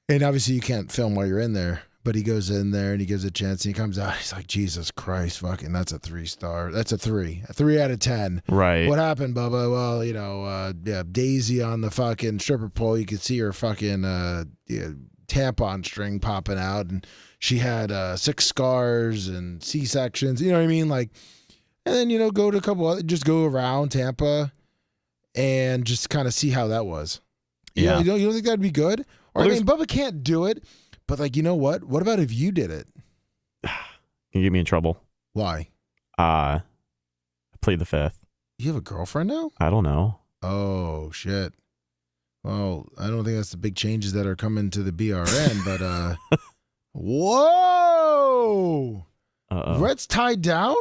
And obviously you can't film while you're in there, but he goes in there and he gives a chance and he comes out. He's like, Jesus Christ, fucking, that's a 3-star. That's a 3 out of 10. Right. What happened, Bubba? Well, Daisy on the fucking stripper pole. You could see her fucking tampon string popping out, and she had 6 scars and C-sections. You know what I mean? Like, and then go to a couple other, just go around Tampa and just kind of see how that was. Yeah. You don't think that'd be good? Or Bubba can't do it, but like, you know what? What about if you did it? Can you get me in trouble? Why? I plead the fifth. You have a girlfriend now? I don't know. Oh shit. Well, I don't think that's the big changes that are coming to the BRN, but whoa! Rhett's tied down?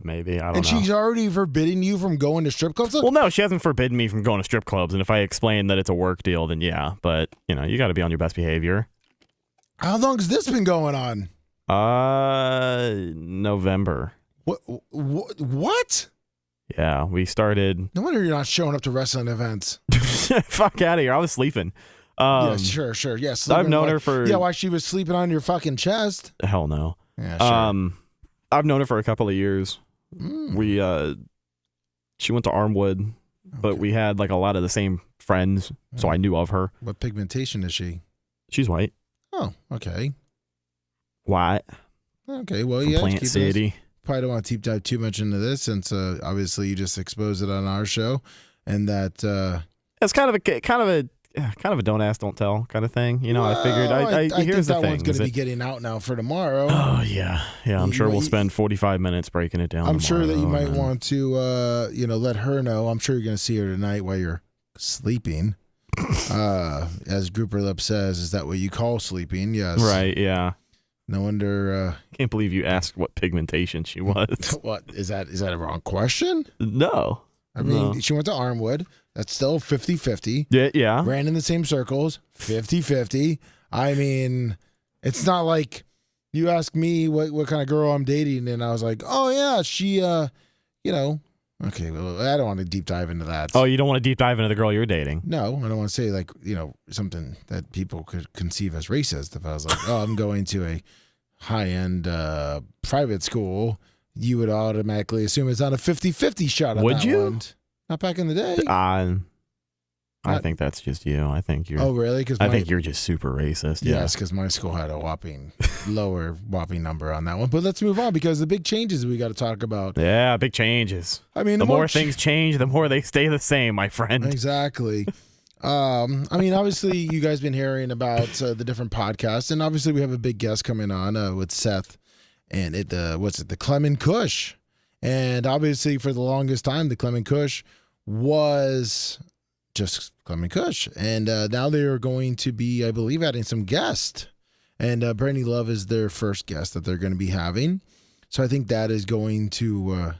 Maybe. I don't know. And she's already forbidden you from going to strip clubs? Well, no, she hasn't forbidden me from going to strip clubs. And if I explain that it's a work deal, then yeah. But, you got to be on your best behavior. How long has this been going on? November. What? Yeah, we started. No wonder you're not showing up to wrestling events. Fuck out of here. I was sleeping. Yeah, sure. Yeah, I've known her for. Yeah, while she was sleeping on your fucking chest. Hell no. Yeah, sure. I've known her for a couple of years. She went to Armwood, but we had like a lot of the same friends, so I knew of her. What pigmentation is she? She's white. Oh, okay. White. Okay, well, From Plant City. Probably don't want to deep dive too much into this, since obviously you just exposed it on our show, and that it's kind of a don't ask, don't tell kind of thing. I figured. I here's think the that thing. one's going to be getting out now for tomorrow. Oh yeah. I'm sure we'll spend 45 minutes breaking it down. I'm sure that you might want to, let her know. I'm sure you're going to see her tonight while you're sleeping. As Grouper Lip says, is that what you call sleeping? Yes. Right. Yeah. No wonder. Can't believe you asked what pigmentation she was. What is that? Is that a wrong question? No. I mean, she went to Armwood. That's still 50-50. Yeah. Ran in the same circles. 50-50. I mean, it's not like you ask me what kind of girl I'm dating, and I was like, oh yeah, she, Okay, well, I don't want to deep dive into that. Oh, you don't want to deep dive into the girl you're dating? No, I don't want to say something that people could conceive as racist. If I was like, oh, I'm going to a high-end private school, you would automatically assume it's not a 50-50 shot. Would you? One. Not back in the day. I think that's just you. I think you're. Oh, really? I think you're just super racist. Yeah. Yes, because my school had a whopping number on that one. But let's move on because the big changes we got to talk about. Yeah, big changes. I mean, the more things change, the more they stay the same, my friend. Exactly. I mean, obviously, you guys been hearing about the different podcasts, and obviously, we have a big guest coming on with Seth, and the Clement Kush, and obviously, for the longest time, the Clement Kush was just Clement Kush, and now they are going to be, I believe, adding some guests, and Brandy Love is their first guest that they're going to be having, so I think that is going to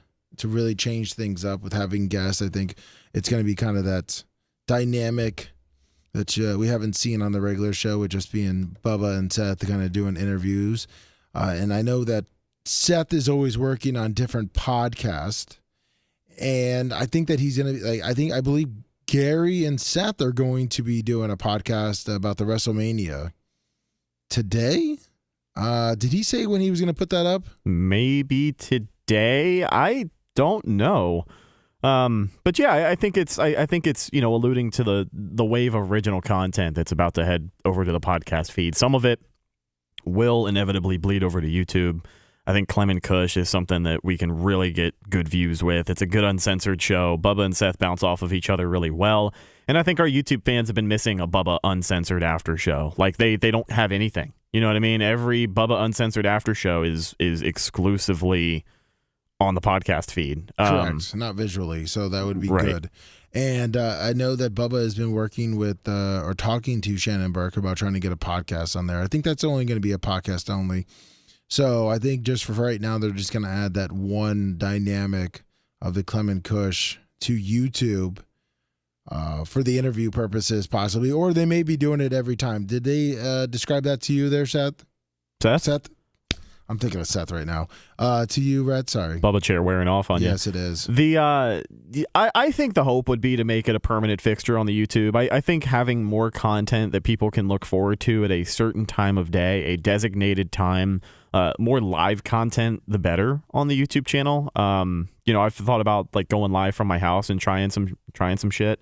really change things up with having guests. I think it's going to be kind of that dynamic that we haven't seen on the regular show, with just being Bubba and Seth kind of doing interviews, and I know that Seth is always working on different podcasts, and I think that he's going to be I believe Gary and Seth are going to be doing a podcast about the WrestleMania today. Did he say when he was going to put that up? Maybe today. I don't know. But yeah, I think it's alluding to the wave of original content that's about to head over to the podcast feed. Some of it will inevitably bleed over to YouTube. I think Clement Kush is something that we can really get good views with. It's a good uncensored show. Bubba and Seth bounce off of each other really well. And I think our YouTube fans have been missing a Bubba uncensored after show. Like they don't have anything. You know what I mean? Every Bubba uncensored after show is exclusively on the podcast feed. Correct. Not visually. So that would be right. good. And I know that Bubba has been working with or talking to Shannon Burke about trying to get a podcast on there. I think that's only going to be a podcast only. So I think just for right now, they're just going to add that one dynamic of the Clement Kush to YouTube for the interview purposes, possibly. Or they may be doing it every time. Did they describe that to you there, Seth? Seth? I'm thinking of Seth right now. To you, Rhett, sorry. Bubba chair wearing off on you. Yes, it is. I think the hope would be to make it a permanent fixture on the YouTube. I think having more content that people can look forward to at a certain time of day, a designated time, more live content, the better on the YouTube channel. I've thought about like going live from my house and trying some shit.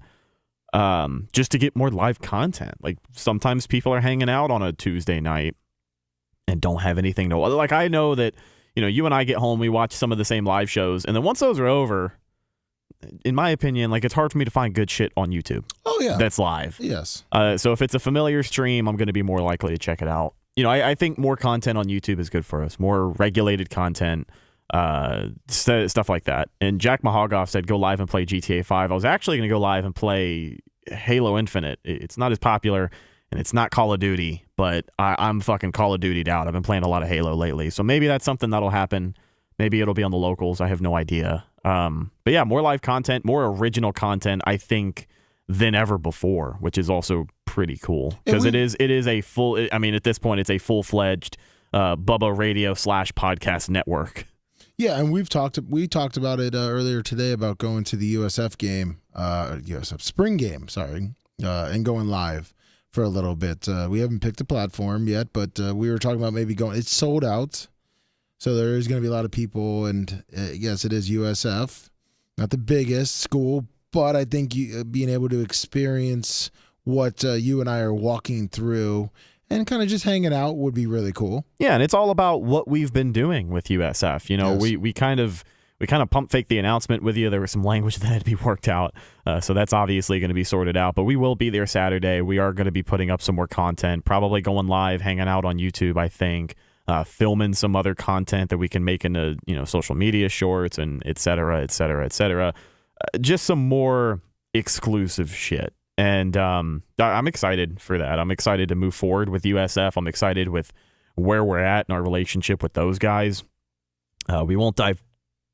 Just to get more live content. Like sometimes people are hanging out on a Tuesday night and don't have anything to, like, I know that, you and I get home, we watch some of the same live shows, and then once those are over, in my opinion, like, it's hard for me to find good shit on YouTube. Oh, yeah. That's live. Yes. So if it's a familiar stream, I'm going to be more likely to check it out. I think more content on YouTube is good for us, more regulated content, stuff like that. And Jack Mahogoff said, go live and play GTA 5. I was actually going to go live and play Halo Infinite. It's not as popular, and it's not Call of Duty, but I'm fucking Call of Dutied out. I've been playing a lot of Halo lately, so maybe that's something that'll happen. Maybe it'll be on the locals. I have no idea. But yeah, more live content, more original content, I think, than ever before, which is also pretty cool because it is a full. I mean, at this point, it's a full-fledged Bubba Radio / podcast network. Yeah, and we talked about it earlier today about going to the USF game, USF spring game, sorry, and going live for a little bit. We haven't picked a platform yet, but we were talking about maybe going. It's sold out, so there is going to be a lot of people. And yes, it is USF, not the biggest school, but I think being able to experience what you and I are walking through and kind of just hanging out would be really cool. Yeah, and it's all about what we've been doing with USF. Yes. We kind of pump fake the announcement with you. There was some language that had to be worked out. So that's obviously going to be sorted out. But we will be there Saturday. We are going to be putting up some more content, probably going live, hanging out on YouTube, I think, filming some other content that we can make into social media shorts and et cetera, et cetera, et cetera. Just some more exclusive shit. And I'm excited for that. I'm excited to move forward with USF. I'm excited with where we're at in our relationship with those guys. We won't dive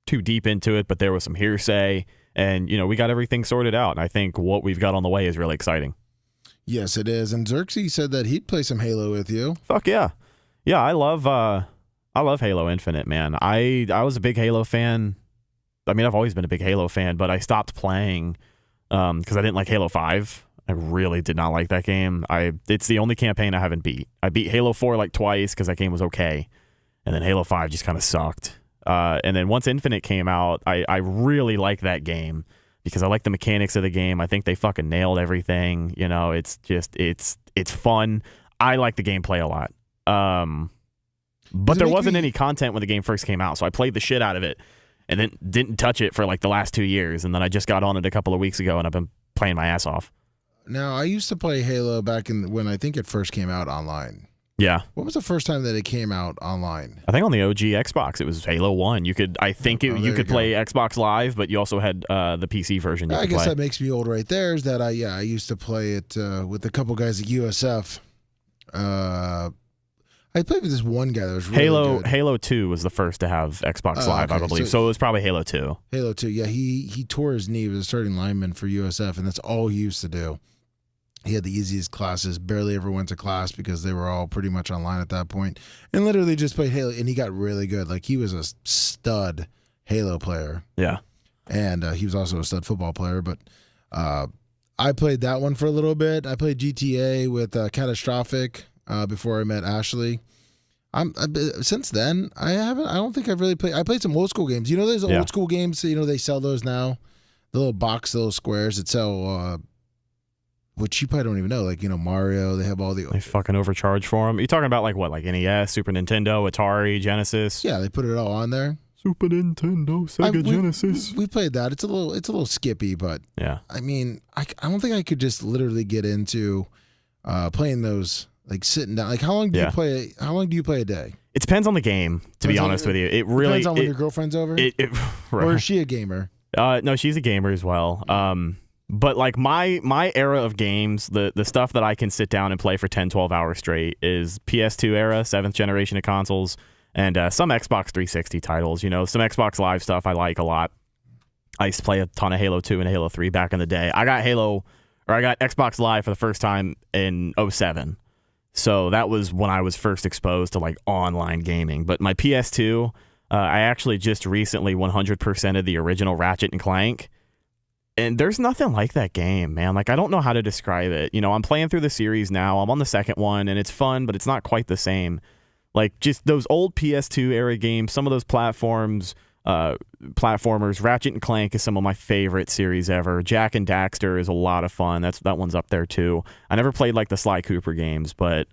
too deep into it, but there was some hearsay, and we got everything sorted out. And I think what we've got on the way is really exciting. Yes, it is. And Xerxes said that he'd play some Halo with you. Fuck yeah, yeah. I love Halo Infinite, man. I was a big Halo fan. I mean, I've always been a big Halo fan, but I stopped playing because I didn't like Halo 5. I really did not like that game. It's the only campaign I haven't beat. I beat Halo 4 like twice because that game was okay, and then Halo 5 just kind of sucked. And then once Infinite came out, I really liked that game. because I like the mechanics of the game. I think they fucking nailed everything. You know, it's just it's fun. I like the gameplay a lot. But there wasn't any content when the game first came out, so I played the shit out of it and then didn't touch it for like the last 2 years, and then I just got on it a couple of weeks ago, and I've been playing my ass off. Now, I used to play Halo back when I think it first came out online. Yeah. What was the first time that it came out online? I think on the OG Xbox, it was Halo 1. You could play Xbox Live, but you also had the PC version. I guess that makes me old right there. Is that I used to play it with a couple guys at USF. I played with this one guy that was really good. Halo 2 was the first to have Xbox Live, I believe. So it was probably Halo 2. Halo 2, yeah. He tore his knee. He was a starting lineman for USF, and that's all he used to do. He had the easiest classes, barely ever went to class because they were all pretty much online at that point, and literally just played Halo, and he got really good. Like, he was a stud Halo player. Yeah. And he was also a stud football player, but I played that one for a little bit. I played GTA with Catastrophic before I met Ashley. Since then, I don't think I've really played. I played some old school games. You know, there's old school games. You know, they sell those now. The little box, the little squares that sell, which you probably don't even know. Like, you know, Mario. They have all the. They fucking overcharge for them. You're talking about like what, like NES, Super Nintendo, Atari, Genesis. Yeah, they put it all on there. Super Nintendo, Sega Genesis. We played that. It's a little skippy, but yeah. I mean, I don't think I could just literally get into playing those. Like sitting down, like how long do you play? How long do you play a day? It depends on the game. To be honest with you, it really depends on when your girlfriend's over. Or is she a gamer? No, she's a gamer as well. But like my era of games, the stuff that I can sit down and play for 10, 12 hours straight is PS2 era, 7th generation of consoles, and some Xbox 360 titles. You know, some Xbox Live stuff I like a lot. I used to play a ton of Halo 2 and Halo 3 back in the day. I got Xbox Live for the first time in 2007. So that was when I was first exposed to like online gaming. But my PS2, I actually just recently 100%ed the original Ratchet and Clank. And there's nothing like that game, man. Like, I don't know how to describe it. You know, I'm playing through the series now. I'm on the second one, and it's fun, but it's not quite the same. Like, just those old PS2 era games, some of those platformers, Ratchet and Clank is some of my favorite series ever. Jak and Daxter is a lot of fun. That one's up there too. I never played like the Sly Cooper games, but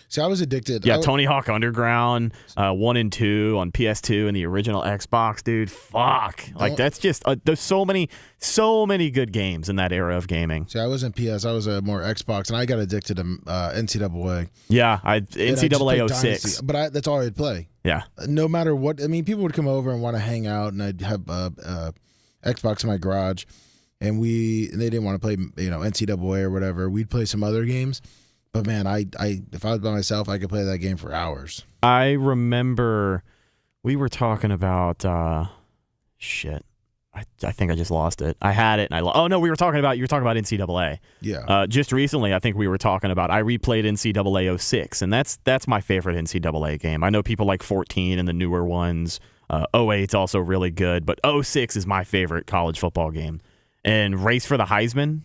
see, I was addicted. Yeah, Tony Hawk Underground 1 and 2 on PS2 and the original Xbox, dude. Fuck, like that's just there's so many good games in that era of gaming. See, I wasn't PS. I was more Xbox, and I got addicted to NCAA. Yeah, NCAA 06. But that's all I'd play. Yeah. No matter what, I mean, people would come over and want to hang out, and I'd have Xbox in my garage, and they didn't want to play, you know, NCAA or whatever. We'd play some other games, but man, if I was by myself, I could play that game for hours. I remember we were talking about shit. I think I just lost it. I had it, and you were talking about NCAA. Yeah. Just recently, I think we were talking about. I replayed NCAA 06, and that's my favorite NCAA game. I know people like 14 and the newer ones. 08's also really good, but 06 is my favorite college football game. And Race for the Heisman.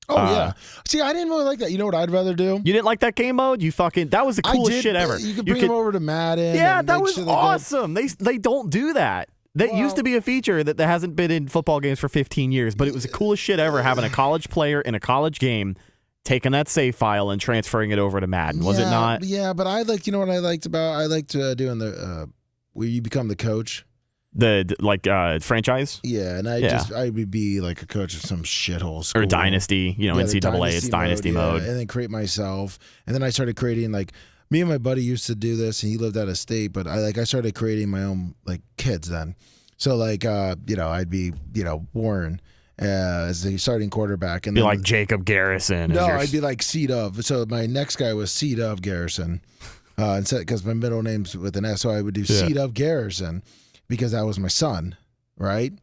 Oh yeah. See, I didn't really like that. You know what I'd rather do? You didn't like that game mode? That was the coolest shit ever. You could bring them over to Madden. Yeah, that was awesome. They don't do that. That used to be a feature that hasn't been in football games for 15 years, but it was the coolest shit ever having a college player in a college game taking that save file and transferring it over to Madden, was it not? Yeah, but you know what I liked doing the where you become the coach. The franchise? Yeah, and I would be like a coach of some shithole school. Or Dynasty, NCAA, it's Dynasty mode. And then create myself. And then I started creating me and my buddy used to do this, and he lived out of state, but I started creating my own kids then. So I'd be Warren as the starting quarterback, and be like Jacob Garrison. No, I'd be like Seed of. So my next guy was Seed of Garrison, because my middle name's with an S, so I would do Seed of Garrison because that was my son, right?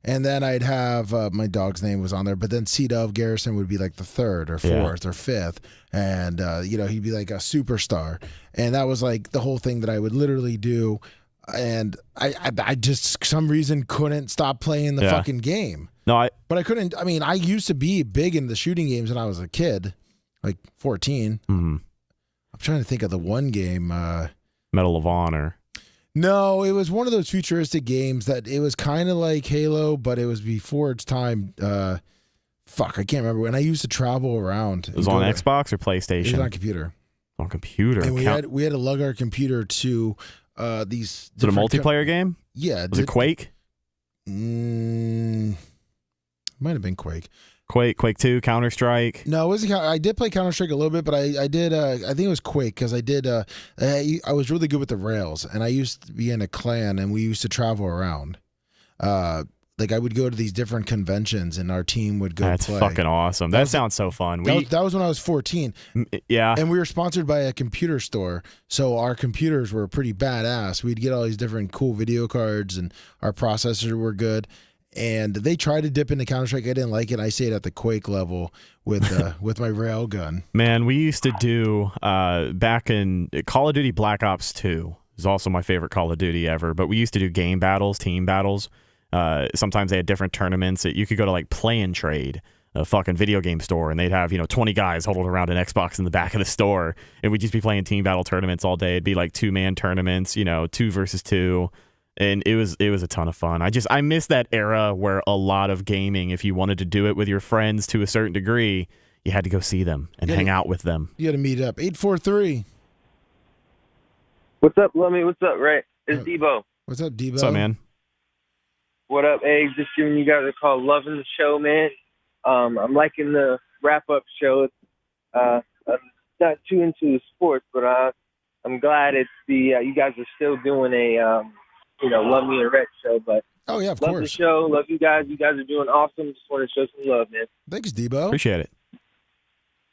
And then I'd have my dog's name was on there, but then Seed of Garrison would be like the third or fourth or fifth, and he'd be like a superstar, and that was like the whole thing that I would literally do, and I just for some reason couldn't stop playing the fucking game. But I couldn't. I mean, I used to be big into the shooting games when I was a kid, like 14. Mm-hmm. I'm trying to think of the one game. Medal of Honor. No, it was one of those futuristic games that it was kind of like Halo, but it was before its time. Fuck, I can't remember. When I used to travel around. It was on Xbox or PlayStation? It was on computer. On computer. And we had to lug our computer to these. Is it a multiplayer game? Yeah. Was it Quake? Might have been Quake. Quake 2, Counter-Strike. No, it wasn't. I did play Counter-Strike a little bit, but I did. I think it was Quake because I did. I was really good with the rails, and I used to be in a clan, and we used to travel around. Like I would go to these different conventions, and our team would go. That's play. fucking awesome. That sounds so fun. That was when I was 14. Yeah, and we were sponsored by a computer store, so our computers were pretty badass. We'd get all these different cool video cards, and our processors were good. And they tried to dip into Counter-Strike. I didn't like it. I stayed at the Quake level with my rail gun. Man, we used to do back in Call of Duty Black Ops 2 is also my favorite Call of Duty ever. But we used to do game battles, team battles. Sometimes they had different tournaments. You could go to like Play and Trade, a fucking video game store, and they'd have 20 guys huddled around an Xbox in the back of the store, and we'd just be playing team battle tournaments all day. It'd be like 2-man tournaments, 2 versus 2. And it was a ton of fun. I miss that era where a lot of gaming, if you wanted to do it with your friends to a certain degree, you had to go see them and hang out with them. You had to meet up. 843. What's up, Lummy? What's up, Ray? It's Debo. What's up, Debo? What's up, man? What up, Eggs? Just giving you guys a call. Loving the show, man. I'm liking the wrap-up show. I'm not too into the sports, but I'm glad it's you guys are still doing a Love Me and Rhett show. But oh yeah, of love course. the show. Love you guys. You guys are doing awesome. Just want to show some love, man. Thanks, Debo. Appreciate it.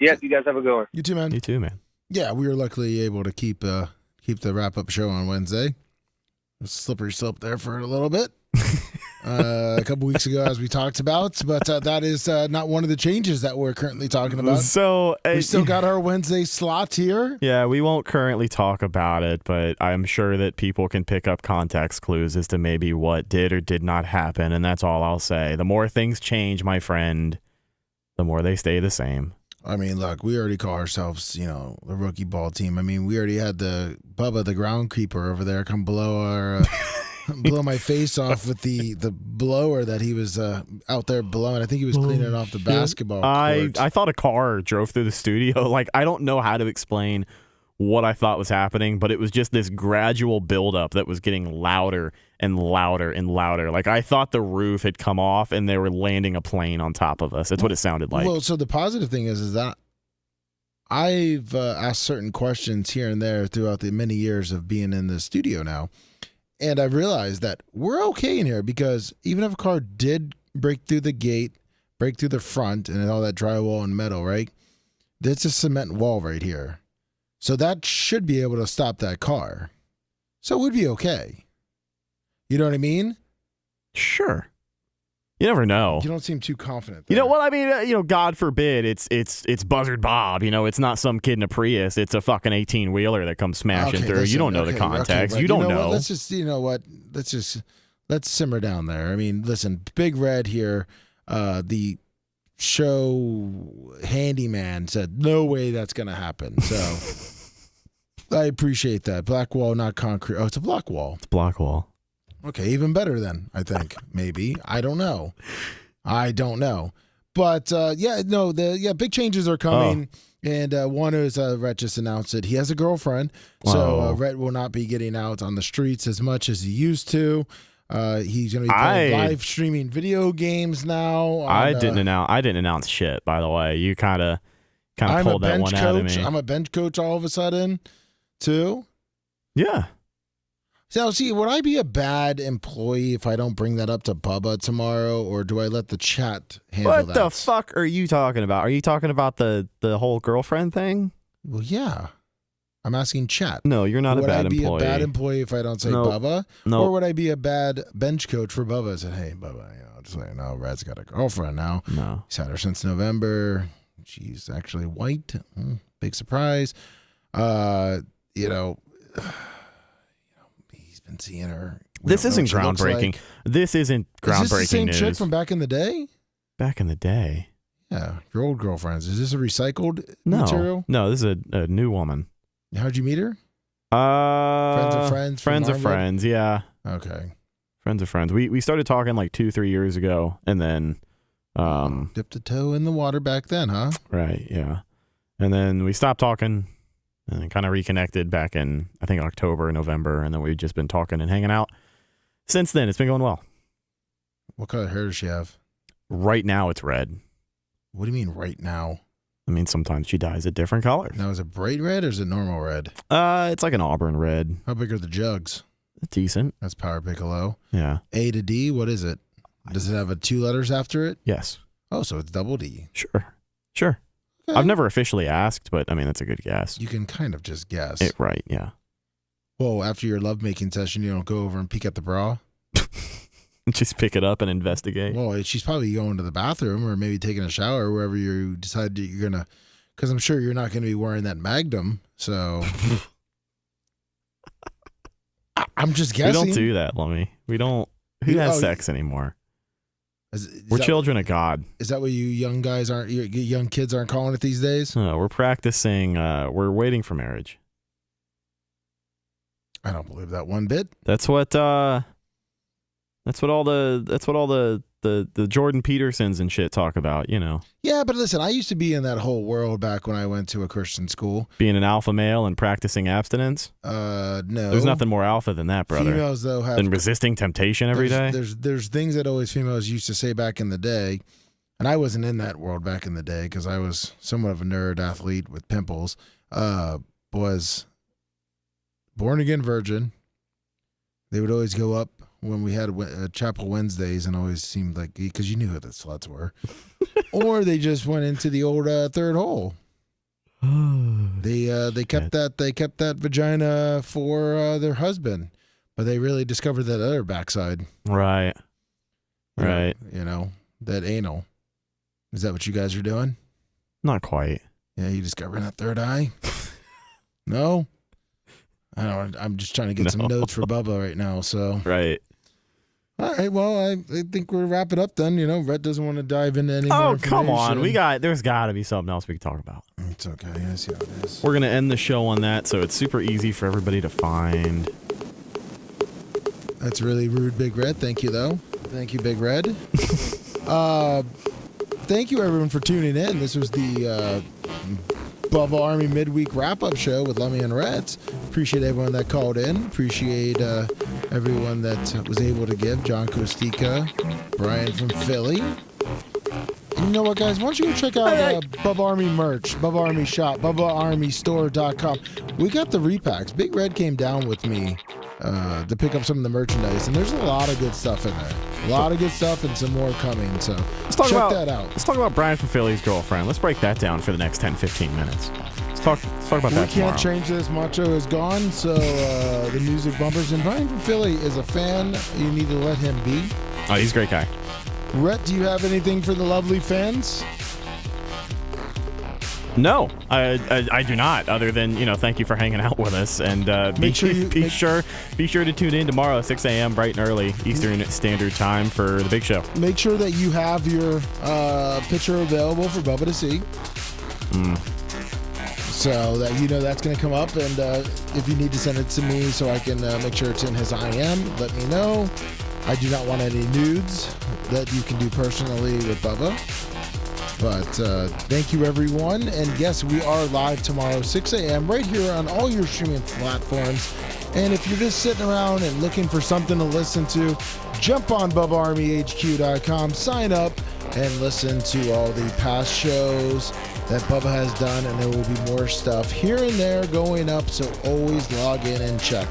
Yeah, you guys have a good one. You too, man. You too, man. Yeah, we were luckily able to keep the wrap-up show on Wednesday. Slippery slope there for a little bit. A couple weeks ago, as we talked about, but that is not one of the changes that we're currently talking about. So we still got our Wednesday slot here. Yeah, we won't currently talk about it, but I'm sure that people can pick up context clues as to maybe what did or did not happen, and that's all I'll say. The more things change, my friend, the more they stay the same. I mean, look, we already call ourselves, the rookie ball team. I mean, we already had the Bubba, the groundkeeper, over there come blow our blow my face off with the blower that he was out there blowing. I think he was cleaning off the basketball court. I thought a car drove through the studio. Like, I don't know how to explain what I thought was happening, but it was just this gradual buildup that was getting louder and louder and louder. Like, I thought the roof had come off and they were landing a plane on top of us. That's what it sounded like. Well, so the positive thing is that I've asked certain questions here and there throughout the many years of being in the studio now. And I realized that we're okay in here because even if a car did break through the gate, break through the front and all that drywall and metal, right? There's a cement wall right here. So that should be able to stop that car. So it would be okay. You know what I mean? Sure. You never know. You don't seem too confident. You know what I mean? God forbid it's Buzzard Bob. It's not some kid in a Prius. It's a fucking 18-wheeler that comes smashing through. You don't know the context. Okay, you don't know. Let's simmer down there. I mean, listen, Big Red here, the show handyman said no way that's gonna happen. So I appreciate that. Black wall, not concrete. Oh, it's a block wall. It's block wall. Okay, even better then, I think. Maybe. I don't know. But big changes are coming. Oh. And one is Rhett just announced it. He has a girlfriend. Whoa. So Rhett will not be getting out on the streets as much as he used to. He's going to be playing live streaming video games now. I didn't announce shit, by the way. You kind of pulled that one out of me. I'm a bench coach all of a sudden, too. Yeah. So, would I be a bad employee if I don't bring that up to Bubba tomorrow, or do I let the chat handle that? What the fuck are you talking about? Are you talking about the whole girlfriend thing? Well, yeah. I'm asking chat. No, you're not a bad employee. Would I be a bad employee if I don't say Bubba? No. Or would I be a bad bench coach for Bubba? I said, hey, Bubba, just so you know, Rad's got a girlfriend now. No. He's had her since November. She's actually white. Big surprise. Been seeing her. This isn't groundbreaking. This isn't groundbreaking Is this the same news. chick from back in the day? Back in the day? Yeah, your old girlfriends. Is this a recycled material? No, this is a new woman. How'd you meet her? Friends of friends. Friends of friends. Yeah. Okay. Friends of friends. We started talking like 2-3 years ago, and then dipped a toe in the water back then, huh? Right. Yeah. And then we stopped talking, and then kind of reconnected back in I think October, November, and then we've just been talking and hanging out since then. It's been going well. What color hair does she have? Right now, it's red. What do you mean right now? I mean, sometimes she dyes it different colors. Now, is it bright red or is it normal red? It's like an auburn red. How big are the jugs? Decent. That's Power Piccolo. Yeah. A to D, what is it? Does it have 2 letters after it? Yes. Oh, so it's double D. Sure. Okay. I've never officially asked, but I mean, that's a good guess. You can kind of just guess. Right, yeah. Well, after your lovemaking session, you don't go over and peek at the bra? Just pick it up and investigate. Well, she's probably going to the bathroom or maybe taking a shower wherever you decide that you're going to, because I'm sure you're not going to be wearing that Magnum. So I'm just guessing. We don't do that, Lummy. We don't. Who has sex anymore? We're children of God. Is that what you young guys aren't, you young kids aren't calling it these days? No, we're practicing. We're waiting for marriage. I don't believe that one bit. That's what all the Jordan Petersons and shit talk about, you know. Yeah, but listen, I used to be in that whole world back when I went to a Christian school. Being an alpha male and practicing abstinence? No. There's nothing more alpha than that, brother. Females, though, have... Than resisting temptation every day? There's things that always females used to say back in the day, and I wasn't in that world back in the day because I was somewhat of a nerd athlete with pimples, was born-again virgin. They would always go up when we had Chapel Wednesdays and always seemed like, because you knew who the sluts were. Or they just went into the old third hole. They kept that vagina for their husband, but they really discovered that other backside. Right. Right. You know, that anal. Is that what you guys are doing? Not quite. Yeah, you discovering that third eye? No? I don't know. I'm just trying to get some notes for Bubba right now. So right. All right. Well, I think we're wrapping up then. You know, Rhett doesn't want to dive into any more information. Come on. There's got to be something else we can talk about. It's okay. I see how it is. We're going to end the show on that, so it's super easy for everybody to find. That's really rude, Big Red. Thank you, though. Thank you, Big Red. Thank you, everyone, for tuning in. This was the Bubba Army Midweek Wrap-Up Show with Lummy and Rhett. Appreciate everyone that called in. Appreciate everyone that was able to give. John Kostika, Brian from Philly. And you know what, guys? Why don't you go check out Bubba Army merch, Bubba Army shop, BubbaArmyStore.com. We got the repacks. Big Red came down with me to pick up some of the merchandise, and there's a lot of good stuff in there. A lot of good stuff and some more coming, so check that out. Let's talk about Brian from Philly's girlfriend. Let's break that down for the next 10-15 minutes. Let's talk about that tomorrow. We can't change this. Macho is gone, so the music bumpers. And Brian from Philly is a fan. You need to let him be. Oh, he's a great guy. Rhett, do you have anything for the lovely fans? No, I do not. Other than, thank you for hanging out with us, and be sure to tune in tomorrow, 6 a.m. bright and early Eastern Standard Time for the big show. Make sure that you have your picture available for Bubba to see, so that that's going to come up. And if you need to send it to me, so I can make sure it's in his IM, let me know. I do not want any nudes that you can do personally with Bubba. But thank you, everyone. And yes, we are live tomorrow, 6 a.m. right here on all your streaming platforms. And if you're just sitting around and looking for something to listen to, jump on BubbaArmyHQ.com, sign up, and listen to all the past shows that Bubba has done. And there will be more stuff here and there going up, so always log in and check.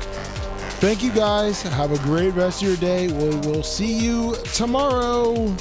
Thank you, guys. Have a great rest of your day. We will see you tomorrow.